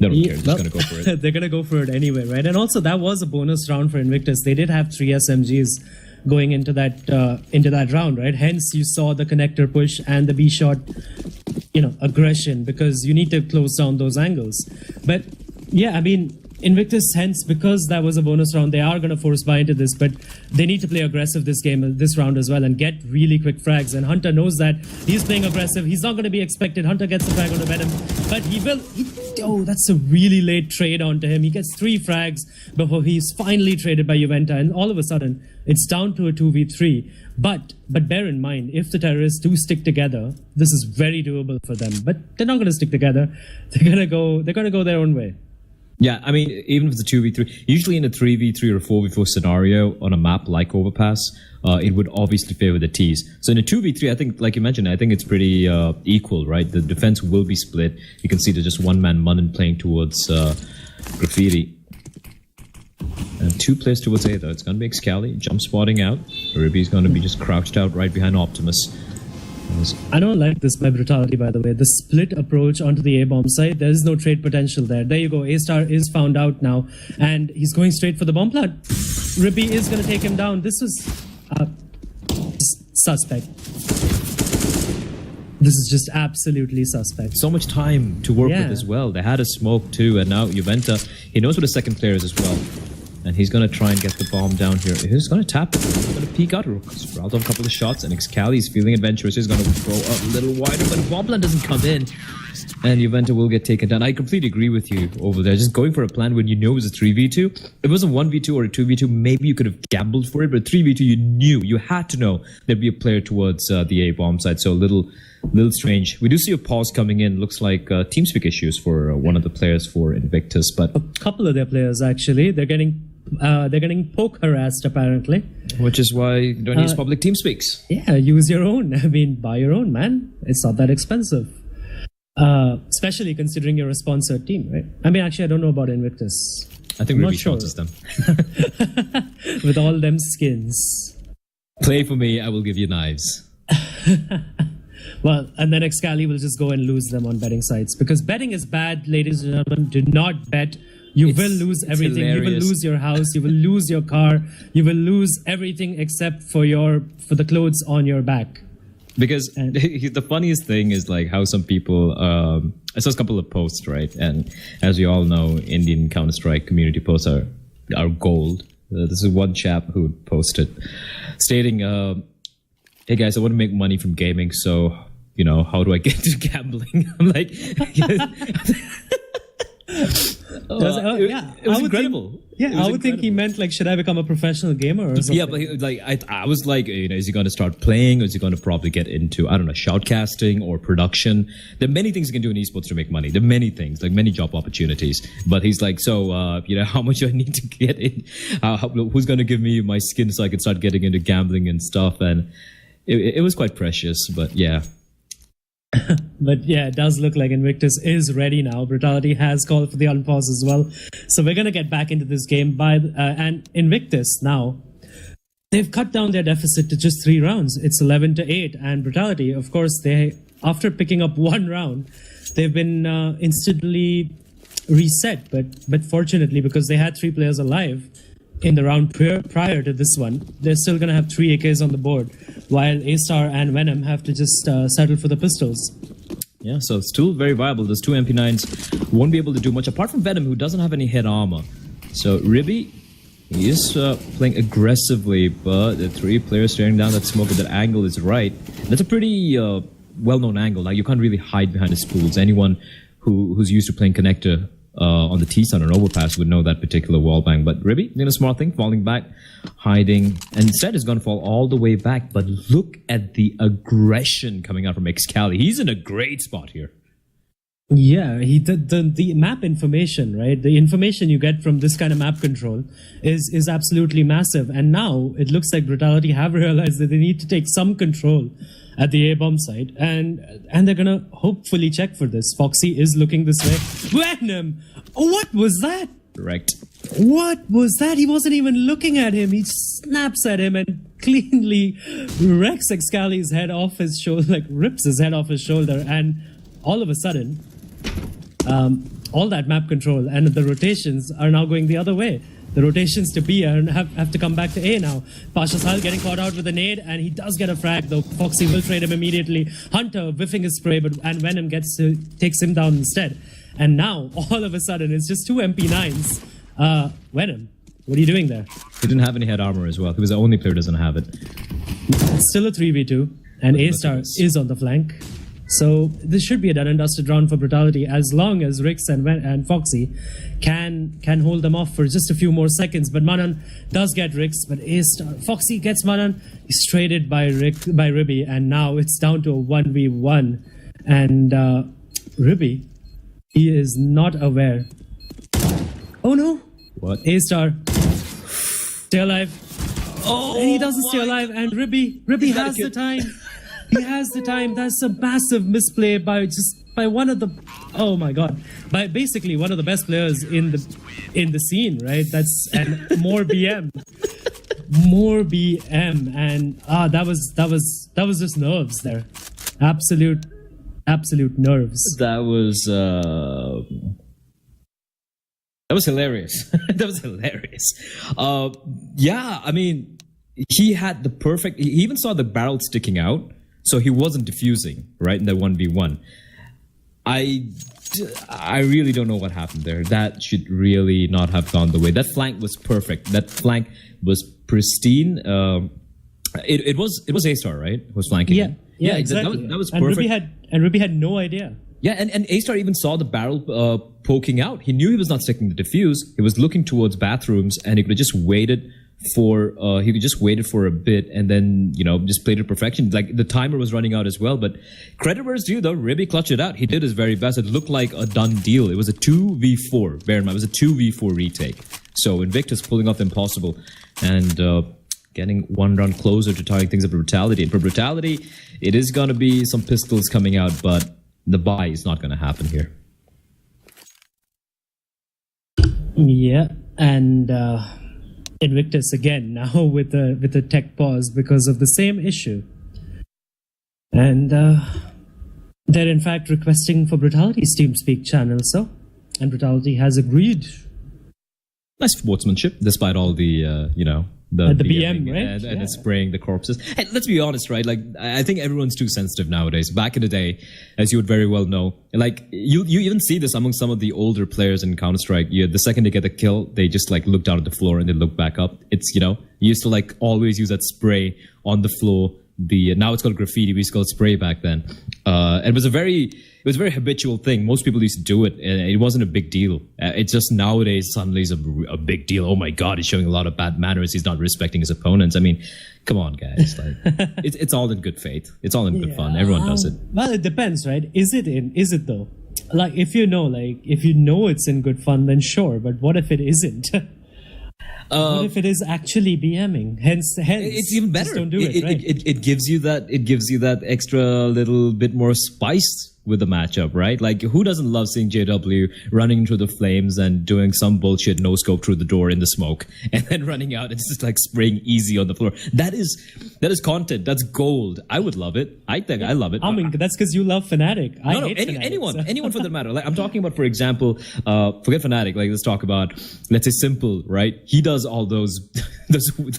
They don't care. They're just going to go for it. They're going to go for it anyway, right? And also, that was a bonus round for Invictus. They did have 3 SMGs going into that round, right? Hence, you saw the connector push and the B shot, aggression, because you need to close down those angles. But yeah, I mean, Invictus, hence, because that was a bonus round, they are going to force buy into this, but they need to play aggressive this game, this round as well, and get really quick frags. And Hunter knows that he's playing aggressive. He's not going to be expected. Hunter gets the frag onto Venom, but he will. Oh, that's a really late trade onto him. He gets 3 frags before he's finally traded by Juventa, and all of a sudden, it's down to a 2v3. But bear in mind, if the terrorists do stick together, this is very doable for them. But they're not going to stick together. They're going to go their own way. Yeah, I mean, even if it's a 2v3, usually in a 3v3 or 4v4 scenario on a map like Overpass, it would obviously favor the Ts. So in a 2v3, I think, like you mentioned, I think it's pretty equal, right? The defense will be split. You can see there's just one-man Munnin playing towards Graffiti. And 2 players towards A, though. It's going to be Excali, jump spotting out. Ribby's going to be just crouched out right behind Optimus. I don't like this by Brutality, by the way. The split approach onto the A-bomb side, there is no trade potential there. There you go. A-Star is found out now, and he's going straight for the bomb plant. Ribby is going to take him down. This is suspect. This is just absolutely suspect. So much time to work with as well. They had a smoke too, and now Juventa, he knows what the second player is as well. And he's going to try and get the bomb down here. He's going to tap it. He's going to peek out. Sprout on a couple of shots. And Excali is feeling adventurous. He's going to throw a little wider. But the bomb plan doesn't come in. And Juventa will get taken down. I completely agree with you over there. Just going for a plan when you know it was a 3v2. If it was a 1v2 or a 2v2, maybe you could have gambled for it. But 3v2, you knew. You had to know there'd be a player towards the A-bomb side. So a little strange. We do see a pause coming in. Looks like TeamSpeak issues for one of the players for Invictus. But a couple of their players, actually. They're getting poke harassed, apparently. Which is why you don't use public TeamSpeaks. Yeah, use your own. I mean, buy your own, man. It's not that expensive. Especially considering you're a sponsored team, right? I mean, actually, I don't know about Invictus. I think Ruby sponsors them. With all them skins. Play for me, I will give you knives. Well, and then Excali will just go and lose them on betting sites. Because betting is bad, ladies and gentlemen. Do not bet. You will lose everything. You will lose your house. You will lose your car. You will lose everything except for the clothes on your back. Because the funniest thing is like how some people, I saw a couple of posts, right? And as you all know, Indian Counter-Strike community posts are gold. This is one chap who posted stating, hey guys, I want to make money from gaming, so, you know, how do I get into gambling? I'm like, it was incredible. I would think he meant like, should I become a professional gamer or something? Yeah, but I was like, you know, is he going to start playing, or is he going to probably get into, I don't know, shoutcasting or production? There are many things you can do in esports to make money. There are many things, like many job opportunities. But he's like, so, you know, how much do I need to get in? Who's going to give me my skin so I can start getting into gambling and stuff? And it was quite precious, but yeah. But yeah, it does look like Invictus is ready now. Brutality has called for the unpause as well. So we're going to get back into this game. And Invictus now, they've cut down their deficit to just 3 rounds. It's 11-8. And Brutality, of course, after picking up 1 round, they've been instantly reset. But fortunately, because they had 3 players alive in the round prior to this one, they're still going to have 3 AKs on the board, while A-Star and Venom have to just settle for the pistols. Yeah, so it's still very viable. Those 2 MP9s won't be able to do much, apart from Venom, who doesn't have any head armor. So Ribby, he is playing aggressively, but the 3 players staring down that smoke at that angle is right. That's a pretty well-known angle. Like, you can't really hide behind the spools. Anyone who's used to playing connector on the T-Sun or Overpass would know that particular wallbang. But Ribby doing a smart thing, falling back, hiding, and instead is going to fall all the way back. But look at the aggression coming out from Excali. He's in a great spot here. Yeah, the map information, right? The information you get from this kind of map control is absolutely massive. And now it looks like Brutality have realized that they need to take some control at the A-bomb side, and they're gonna hopefully check for this. Foxy is looking this way. Venom! What was that? Correct. What was that? He wasn't even looking at him. He snaps at him and cleanly wrecks Excali's head off his shoulder, like rips his head off his shoulder, and all of a sudden, all that map control and the rotations are now going the other way. The rotations to B have to come back to A now. Pasha Sahal getting caught out with a nade, and he does get a frag, though Foxy will trade him immediately. Hunter whiffing his spray, and Venom takes him down instead. And now, all of a sudden, it's just 2 MP9s Venom, what are you doing there? He didn't have any head armor as well. He was the only player who doesn't have it. It's still a 3v2, and A-Star is on the flank. So this should be a done and dusted round for Brutality, as long as Rix and Foxy can hold them off for just a few more seconds. But Manan does get Rix, but Foxy gets Manan. He's traded by Ribby, and now it's down to a 1v1. And Ribby, he is not aware. Oh no! What? A-Star, stay alive. Oh, And he doesn't stay alive, and Ribby has the time. He has the time. That's a massive misplay by one of the, oh my god, by basically one of the best players in the scene, right? And more BM, and that was just nerves there, absolute nerves. That was hilarious. That was hilarious. Yeah, I mean, he had the perfect. He even saw the barrel sticking out. So he wasn't diffusing, right, in the 1v1. I really don't know what happened there. That should really not have gone the way. That flank was perfect. That flank was pristine. It was A-Star, right? Who was flanking. Yeah, exactly. That was perfect. And Ribby had no idea. Yeah, and A-Star even saw the barrel poking out. He knew he was not sticking the diffuse. He was looking towards bathrooms, and he could have just waited for a bit and then just played to perfection. Like the timer was running out as well, but credit where it's due though. Ribby clutched it out. He did his very best. It looked like a done deal. It was a 2v4. Bear in mind, it was a 2v4 retake. So Invictus pulling off the impossible and getting one round closer to tying things up for Brutality. And for Brutality, it is going to be some pistols coming out, but the buy is not going to happen here. Yeah, and Invictus again now with a tech pause because of the same issue, and they're in fact requesting for Brutality's TeamSpeak channel. So, and Brutality has agreed. Nice sportsmanship, despite all the the BM, right? And spraying the corpses. And let's be honest, right? Like, I think everyone's too sensitive nowadays. Back in the day, as you would very well know, like you even see this among some of the older players in Counter-Strike. The second they get a kill, they just like look down at the floor and they look back up. It's you used to like always use that spray on the floor. Now it's called graffiti. We used to call it spray back then. And it was a very habitual thing. Most people used to do it, and it wasn't a big deal. It's just nowadays suddenly is a big deal. Oh my God, he's showing a lot of bad manners. He's not respecting his opponents. I mean, come on, guys. Like, it's all in good faith. It's all in good fun. Everyone does it. Well, it depends, right? Is it though? Like, if you know it's in good fun, then sure. But what if it isn't? What if it is actually BMing? Hence, it's even better. Just don't do it, right? It gives you that extra little bit more spice with the matchup, right? Like, who doesn't love seeing JW running through the flames and doing some bullshit no scope through the door in the smoke and then running out and just like spraying easy on the floor? That is content. That's gold. I would love it. I think I love it. I mean, that's because you love Fnatic. Anyone for that matter. Like, I'm talking about, for example, forget Fnatic. Like, let's talk about, let's say, Simple, right? He does all those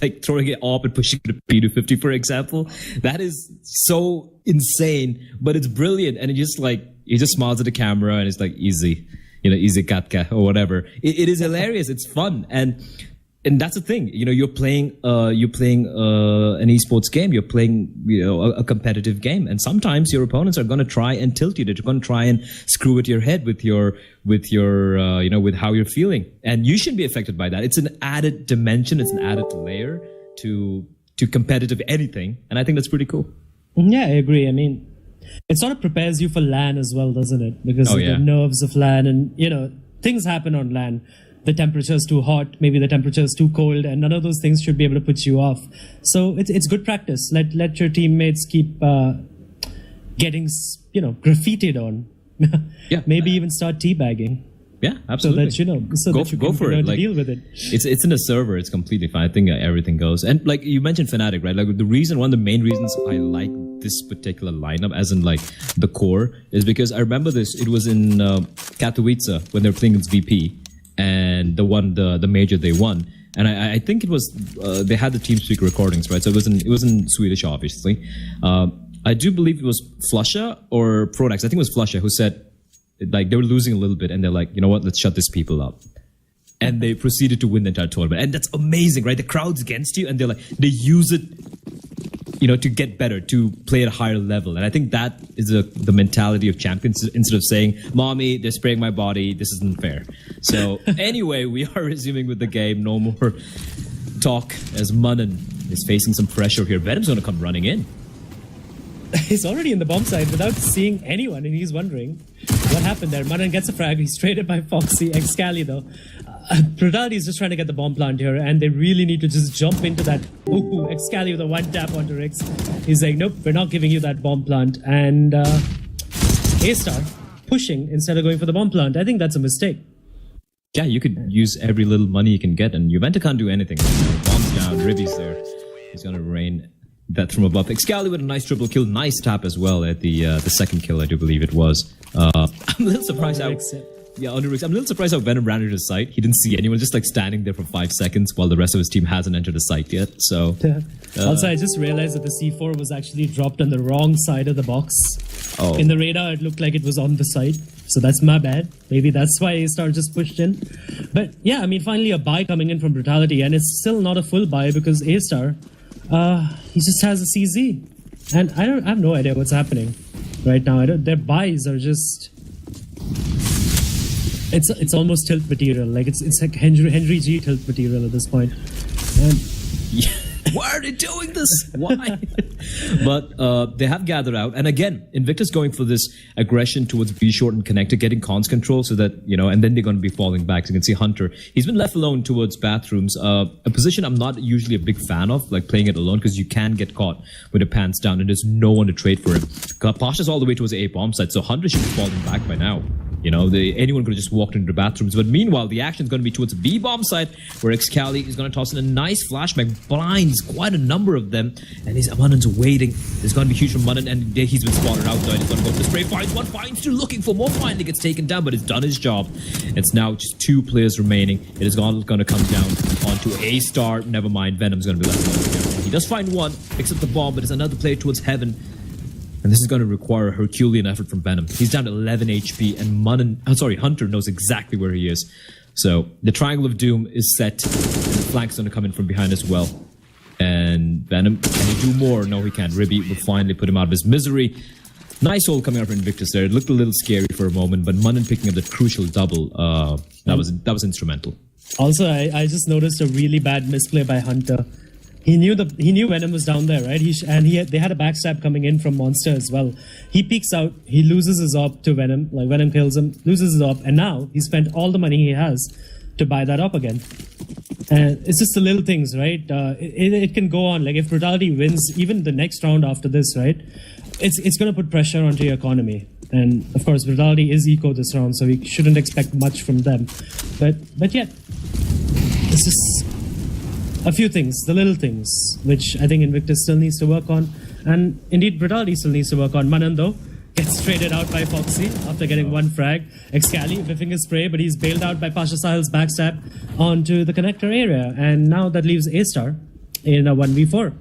like throwing it up and pushing it to P250, for example. That is so insane, but it's brilliant, and he just smiles at the camera and it's like easy katka or whatever. It is hilarious. It's fun, and that's the thing. You're playing an esports game. You're playing a competitive game, and sometimes your opponents are going to try and tilt you. They're going to try and screw with your head with how you're feeling, and you shouldn't be affected by that. It's an added dimension. It's an added layer to competitive anything, and I think that's pretty cool. Yeah, I agree. I mean, it sort of prepares you for LAN as well, doesn't it? Because of the nerves of LAN, and things happen on LAN. The temperature's too hot, maybe the temperature's too cold, and none of those things should be able to put you off. So it's good practice. Let your teammates keep getting graffitied on. Yeah, maybe even start teabagging. Yeah, absolutely. So that you can learn to deal with it. It's in a server. It's completely fine. I think everything goes. And like you mentioned Fnatic, right? Like one of the main reasons I like this particular lineup, as in like the core, is because I remember this. It was in Katowice when they were playing against VP, and the major they won. And I think it was they had the TeamSpeak recordings, right? So it was in Swedish, obviously. I do believe it was Flusha or Prodax. I think it was Flusha who said, like, they were losing a little bit, and they're like, you know what, let's shut these people up. and they proceeded to win the entire tournament. And that's amazing, right? The crowd's against you, and they use it, to get better, to play at a higher level. And I think that is the mentality of champions, instead of saying, "Mommy, they're spraying my body. This isn't fair." So anyway, we are resuming with the game. No more talk, as Manan is facing some pressure here. Venom's going to come running in. He's already in the bomb side without seeing anyone, and he's wondering what happened there. Manan gets a frag. He's traded by Foxy. Excali, though. Brutality is just trying to get the bomb plant here, and they really need to just jump into that. Ooh, Excali with a one tap onto Rix. He's like, nope, we're not giving you that bomb plant. And A-Star pushing instead of going for the bomb plant. I think that's a mistake. Yeah, you could use every little money you can get, and Juventa can't do anything. Bombs down, Ribby's there. He's going to rain that from above. Excali with a nice triple kill, nice tap as well at the second kill, I do believe it was. I'm a little surprised how... Yeah, under Rix. I'm a little surprised how Venom ran into his site. He didn't see anyone, just like standing there for 5 seconds while the rest of his team hasn't entered the site yet. So also, I just realized that the C4 was actually dropped on the wrong side of the box. Oh. In the radar, it looked like it was on the side. So that's my bad. Maybe that's why A-Star just pushed in. But yeah, I mean, finally a buy coming in from Brutality, and it's still not a full buy because A-Star, he just has a CZ. And I have no idea what's happening right now. Their buys are just... It's almost tilt material. Like it's like Henry G tilt material at this point. Yeah. Why are they doing this? Why? But they have gathered out. And again, Invictus going for this aggression towards B short and connector, getting cons control so that, and then they're going to be falling back. So you can see Hunter. He's been left alone towards bathrooms. A position I'm not usually a big fan of, like playing it alone, because you can get caught with the pants down and there's no one to trade for him. Pasha's all the way towards the A bomb site, so Hunter should be falling back by now. Anyone could have just walked into the bathrooms. But meanwhile, the action is going to be towards the B bomb site, where Excali is going to toss in a nice flashback, blinds quite a number of them, and Manan's waiting. It's going to be huge from Manan, and he's been spotted out though. And he's going to go for the spray. Finds one, finds two, looking for more. Finally gets taken down, but it's done his job. It's now just 2 players remaining. It is going to come down onto A-Star. Never mind, Venom's going to be left alone here. He does find one, picks up the bomb, but it's another player towards Heaven. And this is going to require a Herculean effort from Venom. He's down to 11 HP, and Hunter knows exactly where he is. So the Triangle of Doom is set, and the flank's going to come in from behind as well. And Venom, can he do more? No, he can't. Ribby will finally put him out of his misery. Nice hold coming out from Invictus there. It looked a little scary for a moment, but Manan picking up the crucial double, that was instrumental. Also, I just noticed a really bad misplay by Hunter. He knew Venom was down there, right? They had a backstab coming in from Monster as well. He peeks out, he loses his op to Venom, like Venom kills him, loses his op, and now he spent all the money he has to buy that op again. And it's just the little things, right? It can go on. Like if Brutality wins even the next round after this, right? It's going to put pressure onto your economy. And of course, Brutality is eco this round, so we shouldn't expect much from them. But yet, this is a few things, the little things, which I think Invictus still needs to work on. And indeed, Brutality still needs to work on. Manan, though, gets traded out by Foxy after getting one frag. Excali whiffing his spray, but he's bailed out by Pasha Sahil's backstab onto the connector area. And now that leaves A-Star in a 1v4.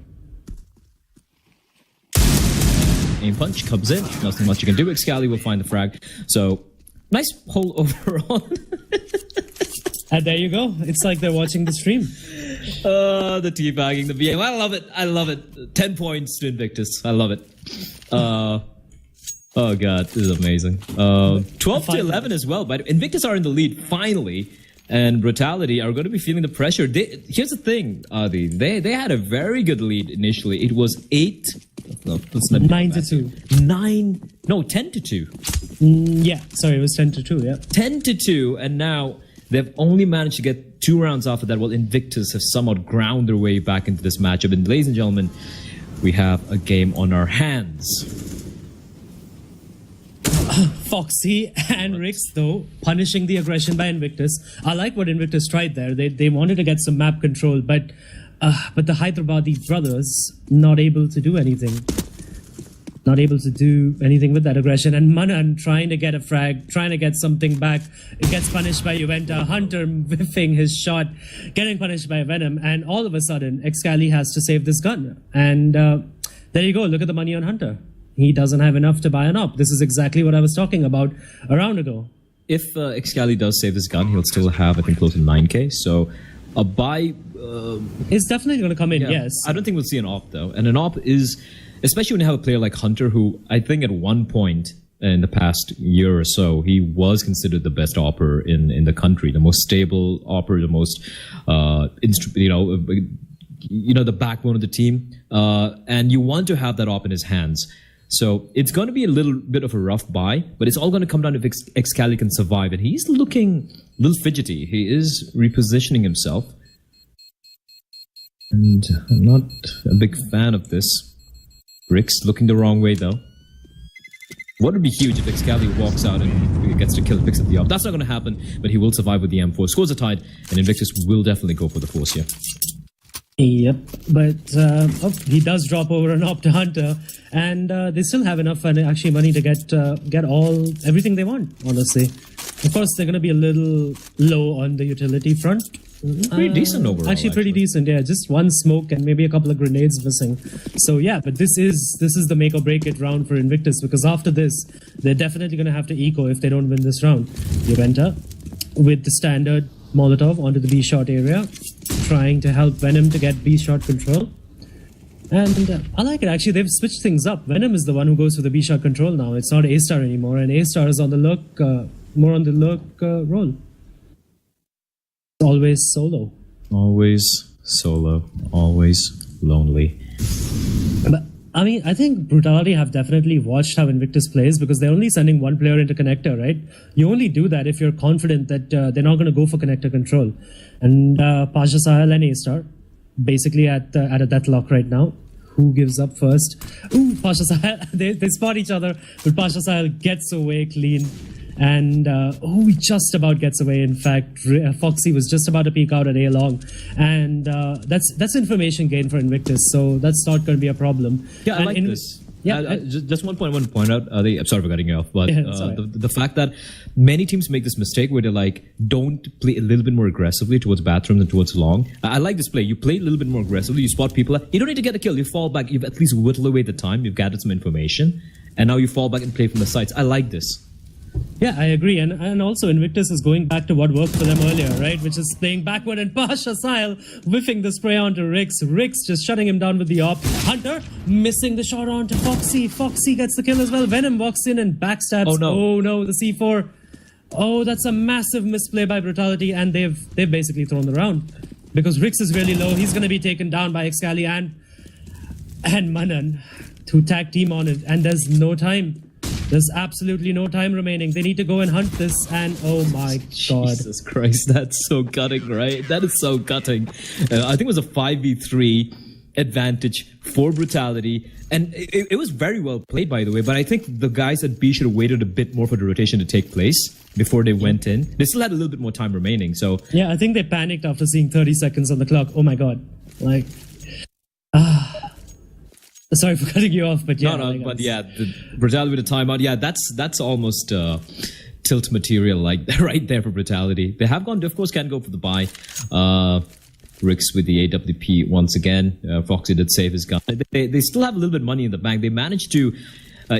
Aim punch comes in. Nothing much you can do. Excali will find the frag. So, nice pull overall. And there you go. It's like they're watching the stream. The teabagging, the BM. I love it. I love it. 10 points to Invictus. I love it. Oh god, this is amazing. 12 to 11 as well. But Invictus are in the lead finally, and Brutality are going to be feeling the pressure. Here's the thing, Adi. They had a very good lead initially. It was 9 to 2. 10 to 2. Yeah, sorry, it was 10 to 2. Yeah, 10 to 2, and now they've only managed to get 2 rounds after that, while Invictus have somewhat ground their way back into this matchup. And ladies and gentlemen, we have a game on our hands. Foxy and Rix, though, punishing the aggression by Invictus. I like what Invictus tried there. They wanted to get some map control, but the Hyderabadi brothers not able to do anything. Not able to do anything with that aggression. And Manan trying to get a frag, trying to get something back. It gets punished by Juventa. Hunter whiffing his shot, getting punished by Venom. And all of a sudden, Excali has to save this gun. And there you go. Look at the money on Hunter. He doesn't have enough to buy an op. This is exactly what I was talking about a round ago. if Excali does save his gun, he'll still have, I think, close to 9k. So a buy... it's definitely going to come in, yes. I don't think we'll see an op, though. And an op is, especially when you have a player like Hunter, who I think at one point in the past year or so, he was considered the best opper in the country, the most stable opper, the most, the backbone of the team. And you want to have that op in his hands. So it's going to be a little bit of a rough buy, but it's all going to come down if Excali can survive. And he's looking a little fidgety. He is repositioning himself. And I'm not a big fan of this. Rick's looking the wrong way, though. What would be huge if Excali walks out and gets to kill, picks up the op. That's not going to happen, but he will survive with the M4. Scores are tied, and Invictus will definitely go for the force here. Yep, but he does drop over an op to Hunter, and they still have enough actually money to get everything they want, honestly. Of course, they're going to be a little low on the utility front. Pretty decent overall. Actually, pretty decent, yeah. Just one smoke and maybe a couple of grenades missing. So yeah, but this is the make or break it round for Invictus, because after this, they're definitely going to have to eco if they don't win this round. Juventa with the standard Molotov onto the B shot area, trying to help Venom to get B shot control. And I like it, actually. They've switched things up. Venom is the one who goes for the B shot control now. It's not A-Star anymore, and A-Star is on the look, more on the look role. Always solo. Always solo. Always lonely. But, I mean, I think Brutality have definitely watched how Invictus plays, because they're only sending one player into connector, right? You only do that if you're confident that they're not going to go for connector control. And Pasha Sahel and A-Star basically at a deathlock right now. Who gives up first? Ooh, Pasha Sahel. They spot each other, but Pasha Sahel gets away clean. And he just about gets away. In fact, Foxy was just about to peek out at A-Long, and that's information gain for Invictus, so that's not going to be a problem. Yeah, I like this. Yeah, just one point I want to point out. I'm sorry for cutting you off, but the fact that many teams make this mistake where they're like, don't play a little bit more aggressively towards bathrooms and towards long. I like this play. You play a little bit more aggressively. You spot people. You don't need to get a kill. You fall back. You've at least whittled away the time. You've gathered some information, and now you fall back and play from the sides. I like this. Yeah, I agree. And also Invictus is going back to what worked for them earlier, right? Which is playing backward, and Pasha Sahel whiffing the spray onto Rix. Rix just shutting him down with the op. Hunter missing the shot onto Foxy. Foxy gets the kill as well. Venom walks in and backstabs. Oh no, the C4. Oh, that's a massive misplay by Brutality, and they've basically thrown the round. Because Rix is really low. He's going to be taken down by Excali and Manan to tag team on it. And there's no time. There's absolutely no time remaining. They need to go and hunt this, and oh my god. Jesus Christ, that's so gutting, right? That is so gutting. I think it was a 5v3 advantage for Brutality, and it was very well played, by the way, but I think the guys at B should have waited a bit more for the rotation to take place before they went in. They still had a little bit more time remaining, so... Yeah, I think they panicked after seeing 30 seconds on the clock. Oh my god. Like... Sorry for cutting you off, but yeah. But yeah, the Brutality with a timeout. Yeah, that's almost tilt material, like right there for Brutality. They have gone, of course, can go for the buy. Rix with the AWP once again. Foxy did save his gun. They still have a little bit of money in the bank. They managed to,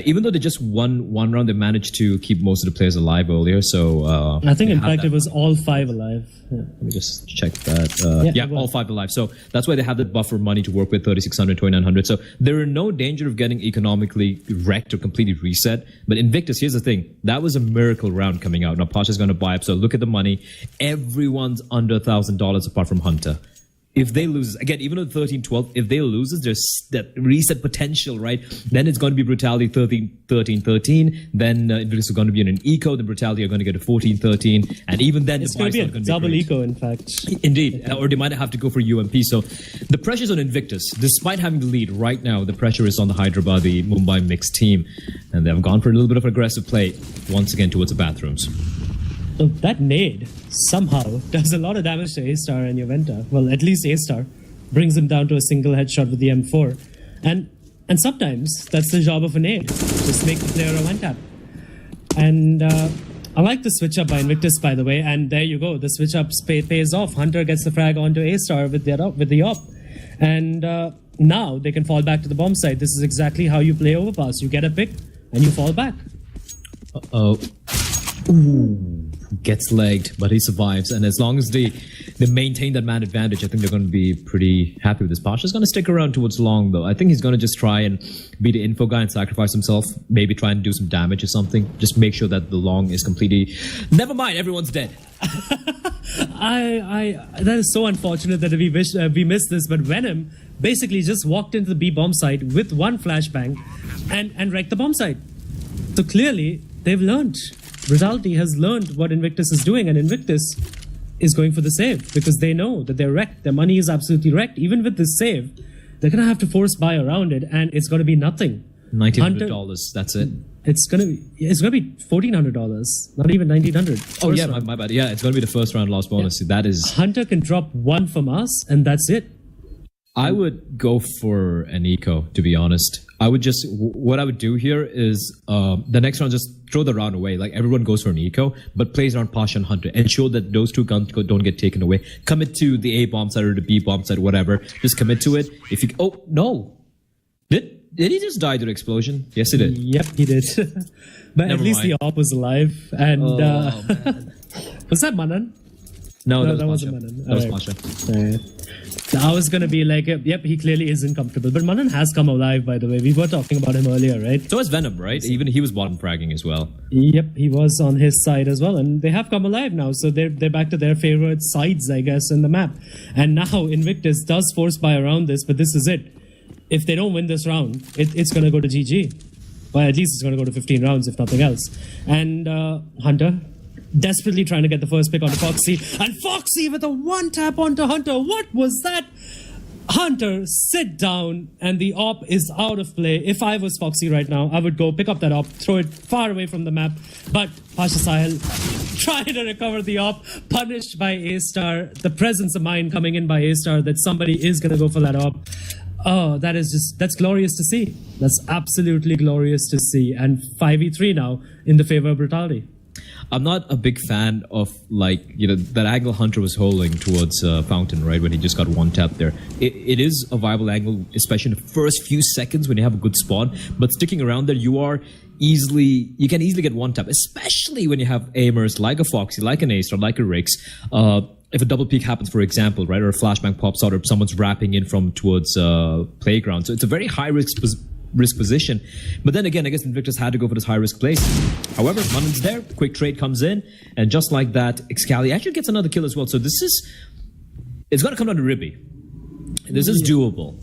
even though they just won one round, they managed to keep most of the players alive earlier. So I think in fact it was all 5 alive. Yeah. Let me just check that. Yeah, all 5 alive. So that's why they have the buffer money to work with, 3,600, 2,900. So they're in no danger of getting economically wrecked or completely reset. But Invictus, here's the thing. That was a miracle round coming out. Now Pasha's going to buy up. So look at the money. Everyone's under $1,000 apart from Hunter. If they lose, again, even though 13-12, if they lose, there's that reset potential, right? Then it's going to be Brutality 13-13. Then Invictus is going to be in an eco. Then Brutality are going to get a 14-13. And even then, it's going to be a double eco, in fact. Indeed. Yeah. Or they might have to go for UMP. So the pressure's on Invictus. Despite having the lead right now, the pressure is on the Hyderabad, the Mumbai mixed team. And they've gone for a little bit of aggressive play once again towards the bathrooms. So that nade somehow does a lot of damage to A-Star and Juventa. Well, at least A-Star brings him down to a single headshot with the M4. And sometimes that's the job of a nade. Just make the player a one-tap. And I like the switch up by Invictus, by the way. And there you go. The switch up pays off. Hunter gets the frag onto A-Star with the op. And now they can fall back to the bomb site. This is exactly how you play overpass. You get a pick and you fall back. Uh-oh. Ooh, gets legged, but he survives. And as long as they maintain that man advantage, I think they're going to be pretty happy with this. Pasha's going to stick around towards long, though. I think he's going to just try and be the info guy and sacrifice himself. Maybe try and do some damage or something. Just make sure that the long is completely... Never mind, everyone's dead. That is so unfortunate that we missed this, but Venom basically just walked into the B bomb site with one flashbang and wrecked the bomb site. So clearly, they've learned. Brutality has learned what Invictus is doing, and Invictus is going for the save because they know that they're wrecked. Their money is absolutely wrecked. Even with this save, they're going to have to force buy around it, and it's going to be nothing. $1,900, that's it. It's gonna be $1,400, not even $1,900. Oh yeah, my bad. Yeah, it's gonna be the first round loss bonus. Yeah. That is... Hunter can drop one from us, and that's it. I would go for an eco, to be honest. I would just... What I would do here is the next round, just throw the round away. Like, everyone goes for an eco, but plays around Pasha and Hunter. Ensure that those two guns don't get taken away. Commit to the A bomb side or the B bomb side, whatever. Just commit to it. If you... Oh, no. Did he just die to the explosion? Yes, he did. Yep, he did. But at least the AWP was alive. And was that Manan? No, that wasn't Manan. That was Pasha. I was going to be like, yep, he clearly isn't comfortable. But Manan has come alive, by the way. We were talking about him earlier, right? So is Venom, right? Even he was bottom fragging as well. Yep, he was on his side as well. And they have come alive now. So they're back to their favorite sides, I guess, in the map. And now Invictus does force buy around this, but this is it. If they don't win this round, it's going to go to GG. Well, at least it's going to go to 15 rounds, if nothing else. And Hunter, desperately trying to get the first pick onto Foxy. And Foxy with a one-tap onto Hunter. What was that? Hunter, sit down, and the AWP is out of play. If I was Foxy right now, I would go pick up that AWP, throw it far away from the map. But Pasha Sahil trying to recover the AWP, punished by A-Star. The presence of mind coming in by A-Star that somebody is going to go for that AWP. Oh, that's glorious to see. That's absolutely glorious to see. And 5v3 now in the favor of Brutality. I'm not a big fan of, that angle Hunter was holding towards Fountain, right, when he just got one tap there. It is a viable angle, especially in the first few seconds when you have a good spawn. But sticking around there, you can easily get one tap, especially when you have aimers like a Foxy, like an A-Star, like a Rix. If a double peek happens, for example, right, or a flashbang pops out, or someone's wrapping in from towards playground. So it's a very high risk position. But then again, I guess Invictus had to go for this high risk place. However, Munan's there, quick trade comes in, and just like that, Excali actually gets another kill as well. So it's going to come down to Ribby. This is doable.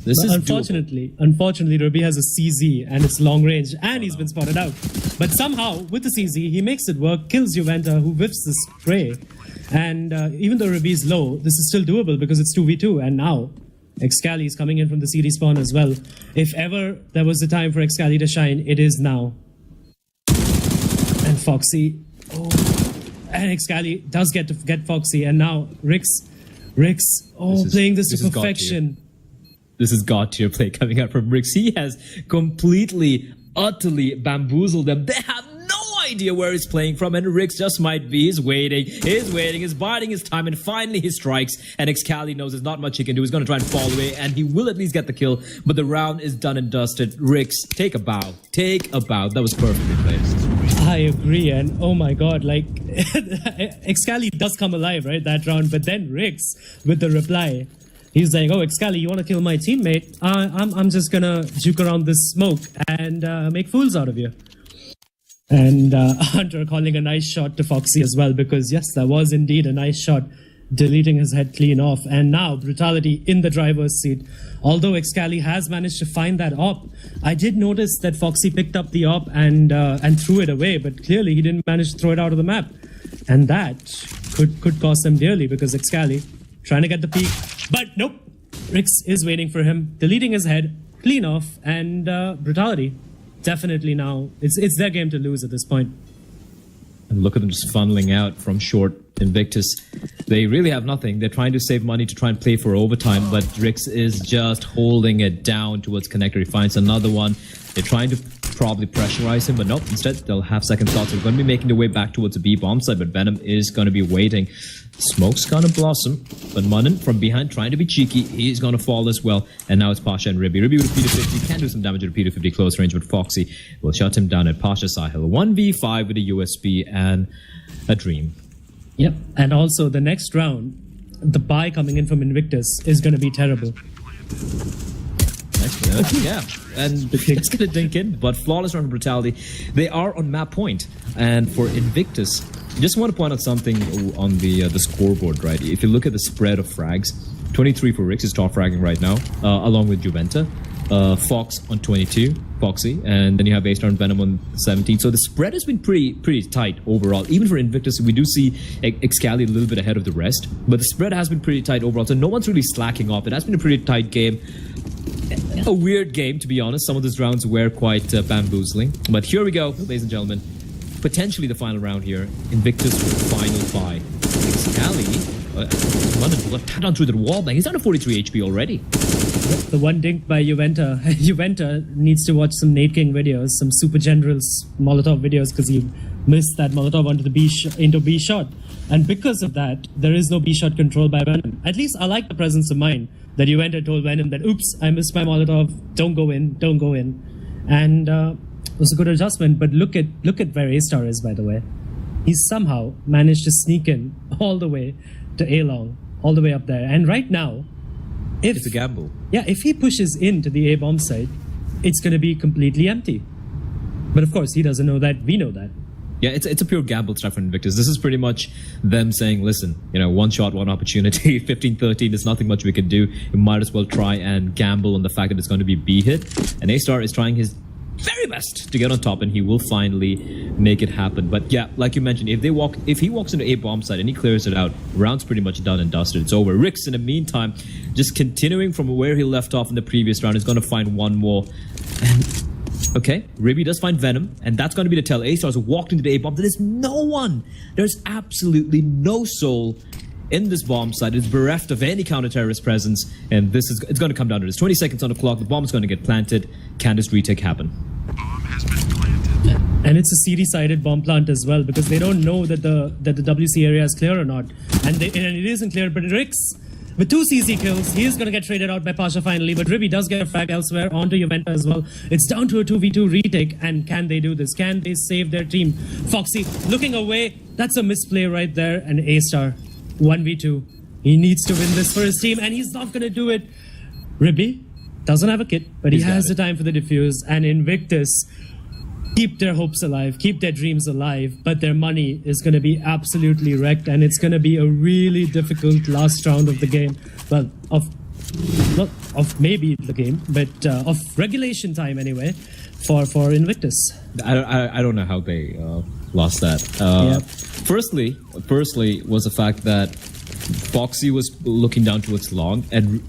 Unfortunately, Ribby has a CZ and it's long range, and he's been spotted out. But somehow, with the CZ, he makes it work, kills Juventa, who whiffs the spray. And even though Ribby is low, this is still doable because it's 2v2. And now, Excali is coming in from the CD spawn as well. If ever there was a time for Excali to shine, it is now. And Foxy, and Excali does get Foxy, and now Rix, playing this to perfection. This is God tier play coming out from Rix. He has completely, utterly bamboozled them. They have no idea where he's playing from, and Rix just might be. He's waiting, he's biding his time, and finally he strikes, and Excali knows there's not much he can do. He's going to try and fall away, and he will at least get the kill, but the round is done and dusted. Rix, take a bow. That was perfectly placed. I agree, and oh my god, Excali does come alive, right, that round, but then Rix, with the reply, he's like, oh, Excali, you want to kill my teammate? I'm just gonna juke around this smoke and make fools out of you. And Hunter calling a nice shot to Foxy as well, because yes, that was indeed a nice shot, deleting his head clean off. And now Brutality in the driver's seat. Although Excali has managed to find that AWP, I did notice that Foxy picked up the AWP and threw it away, but clearly he didn't manage to throw it out of the map. And that could cost them dearly, because Excali trying to get the peek, but nope. Rix is waiting for him, deleting his head, clean off, and Brutality. Definitely now, it's their game to lose at this point. And look at them just funneling out from short Invictus. They really have nothing. They're trying to save money to try and play for overtime, but Rix is just holding it down towards Connector. He finds another one. They're trying to probably pressurize him, but nope. Instead, they'll have second thoughts. They're going to be making their way back towards the B bomb side, but Venom is going to be waiting. Smoke's going to blossom, but Munnan from behind trying to be cheeky. He's going to fall as well, and now it's Pasha and Ribby. Ribby with a P250 can do some damage with a P250 close range, but Foxy will shut him down at Pasha Sahil. 1v5 with a USB and a Dream. Yep, and also the next round, the buy coming in from Invictus is going to be terrible. Yeah, and it's going to dink in, but flawless run of Brutality. They are on map point, and for Invictus, just want to point out something on the scoreboard, right? If you look at the spread of frags, 23 for Rix is top fragging right now, along with Juventa. Fox on 22, Foxy, and then you have A-Star and Venom on 17. So the spread has been pretty tight overall. Even for Invictus, we do see Excali a little bit ahead of the rest, but the spread has been pretty tight overall. So no one's really slacking off. It has been a pretty tight game. A weird game, to be honest. Some of those rounds were quite bamboozling. But here we go, ladies and gentlemen. Potentially the final round here. Invictus final buy. Excali, London pat on through the wall bang. He's down to 43 HP already. The one dink by Juventa. Juventa needs to watch some Nate King videos, some Super Generals Molotov videos, because he missed that Molotov onto the into B shot. And because of that, there is no B shot control by Venom. At least I like the presence of mind that Juventa told Venom that, oops, I missed my Molotov, don't go in. And it was a good adjustment, but look at where A-Star is, by the way. He's somehow managed to sneak in all the way to A-Long, all the way up there. And right now, it's a gamble. Yeah, if he pushes into the A-bomb site, it's going to be completely empty. But of course, he doesn't know that. We know that. Yeah, it's a pure gamble strat for Invictus. This is pretty much them saying, listen, one shot, one opportunity, 15-13, there's nothing much we can do. You might as well try and gamble on the fact that it's going to be B hit. And A-Star is trying his very best to get on top, and he will finally make it happen. But yeah, like you mentioned, if he walks into A bomb site and he clears it out, round's pretty much done and dusted. It's over. Rix, in the meantime, just continuing from where he left off in the previous round, is going to find one more. And okay, Ribby does find Venom, and that's going to be the tell. A-Star's walked into the A bomb. There's no one. There's absolutely no soul in this bomb site. It's bereft of any counter-terrorist presence, and it's going to come down to this. 20 seconds on the clock. The bomb is going to get planted. Can this retake happen? And it's a CD-sided bomb plant as well, because they don't know that the WC area is clear or not, and it isn't clear. But Rix, with 2 CC kills, he is going to get traded out by Pasha finally. But Ribby does get a frag elsewhere onto Juventa as well. It's down to a 2v2 retake, and can they do this? Can they save their team? Foxy looking away. That's a misplay right there, and A-Star 1v2. He needs to win this for his team, and he's not going to do it. Ribby doesn't have a kit, but he has the time for the defuse, and Invictus keep their hopes alive, keep their dreams alive, but their money is going to be absolutely wrecked, and it's going to be a really difficult last round of the game. Well, not of maybe the game, but of regulation time anyway, for Invictus. I don't know how they lost that. Firstly was the fact that Foxy was looking down towards long, and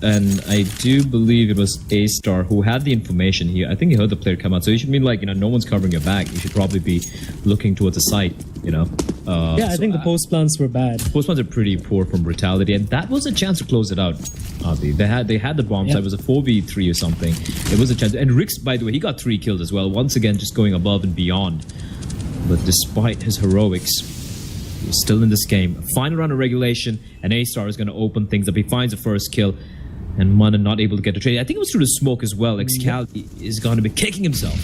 I do believe it was A-Star who had the information here. I think he heard the player come out, so you should mean no one's covering your back. You should probably be looking towards the site, I think the post plans were bad. Post plans are pretty poor from Brutality, and that was a chance to close it out. They had the bomb site. It was a 4v3 or something. It was a chance. And Rix, by the way, he got 3 kills as well. Once again, just going above and beyond. But despite his heroics, he's still in this game. Final round of regulation, and A-Star is going to open things up. He finds the first kill, and Munnan not able to get the trade. I think it was through the smoke as well. Excali is going to be kicking himself.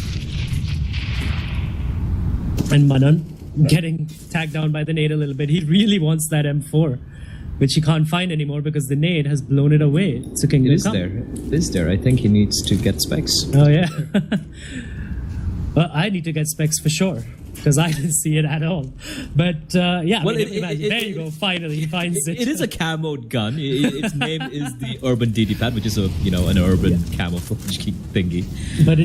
And Munnan getting tagged down by the nade a little bit. He really wants that M4, which he can't find anymore because the nade has blown it away. So King it is there. It is there. I think he needs to get specs. Oh, yeah. Well, I need to get specs for sure, because I didn't see it at all. But yeah, well, there you go. Finally, he finds it. It is a camoed gun. Its name is the Urban DD Pad, which is an urban camouflage thingy. But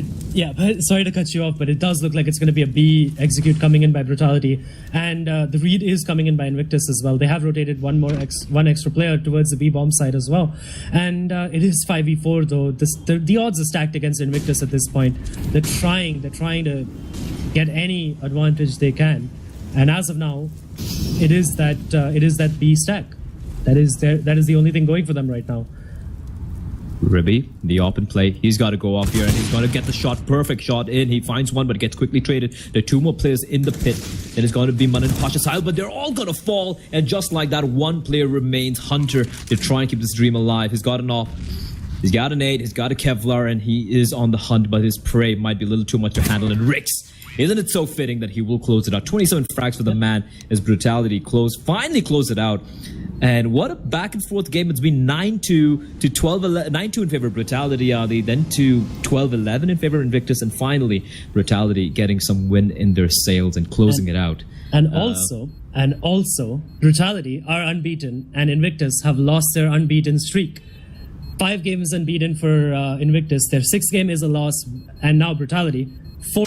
sorry to cut you off, but it does look like it's going to be a B execute coming in by Brutality, and the read is coming in by Invictus as well. They have rotated one extra player towards the B bomb side as well, and it is 5v4 though. The odds are stacked against Invictus at this point. They're trying to get any advantage they can, and as of now, it is that B stack. That is the only thing going for them right now. Ribby, the open play. He's got to go off here and he's going to get the shot. Perfect shot in. He finds one but gets quickly traded. There are two more players in the pit. And it's going to be Manan Pasha Sahil, but they're all going to fall. And just like that, one player remains. Hunter. They're trying to keep this dream alive. He's got an off. He's got an 8. He's got a Kevlar and he is on the hunt, but his prey might be a little too much to handle. And Rix, isn't it so fitting that he will close it out? 27 frags for the man as Brutality finally close it out. And what a back and forth game. It's been 9-2 to 12-11, 9-2 in favor of Brutality, then to 12-11 in favor of Invictus, and finally Brutality getting some wind in their sails and closing it out. And also, Brutality are unbeaten, and Invictus have lost their unbeaten streak. 5 games unbeaten for Invictus. Their 6th game is a loss, and now Brutality 4.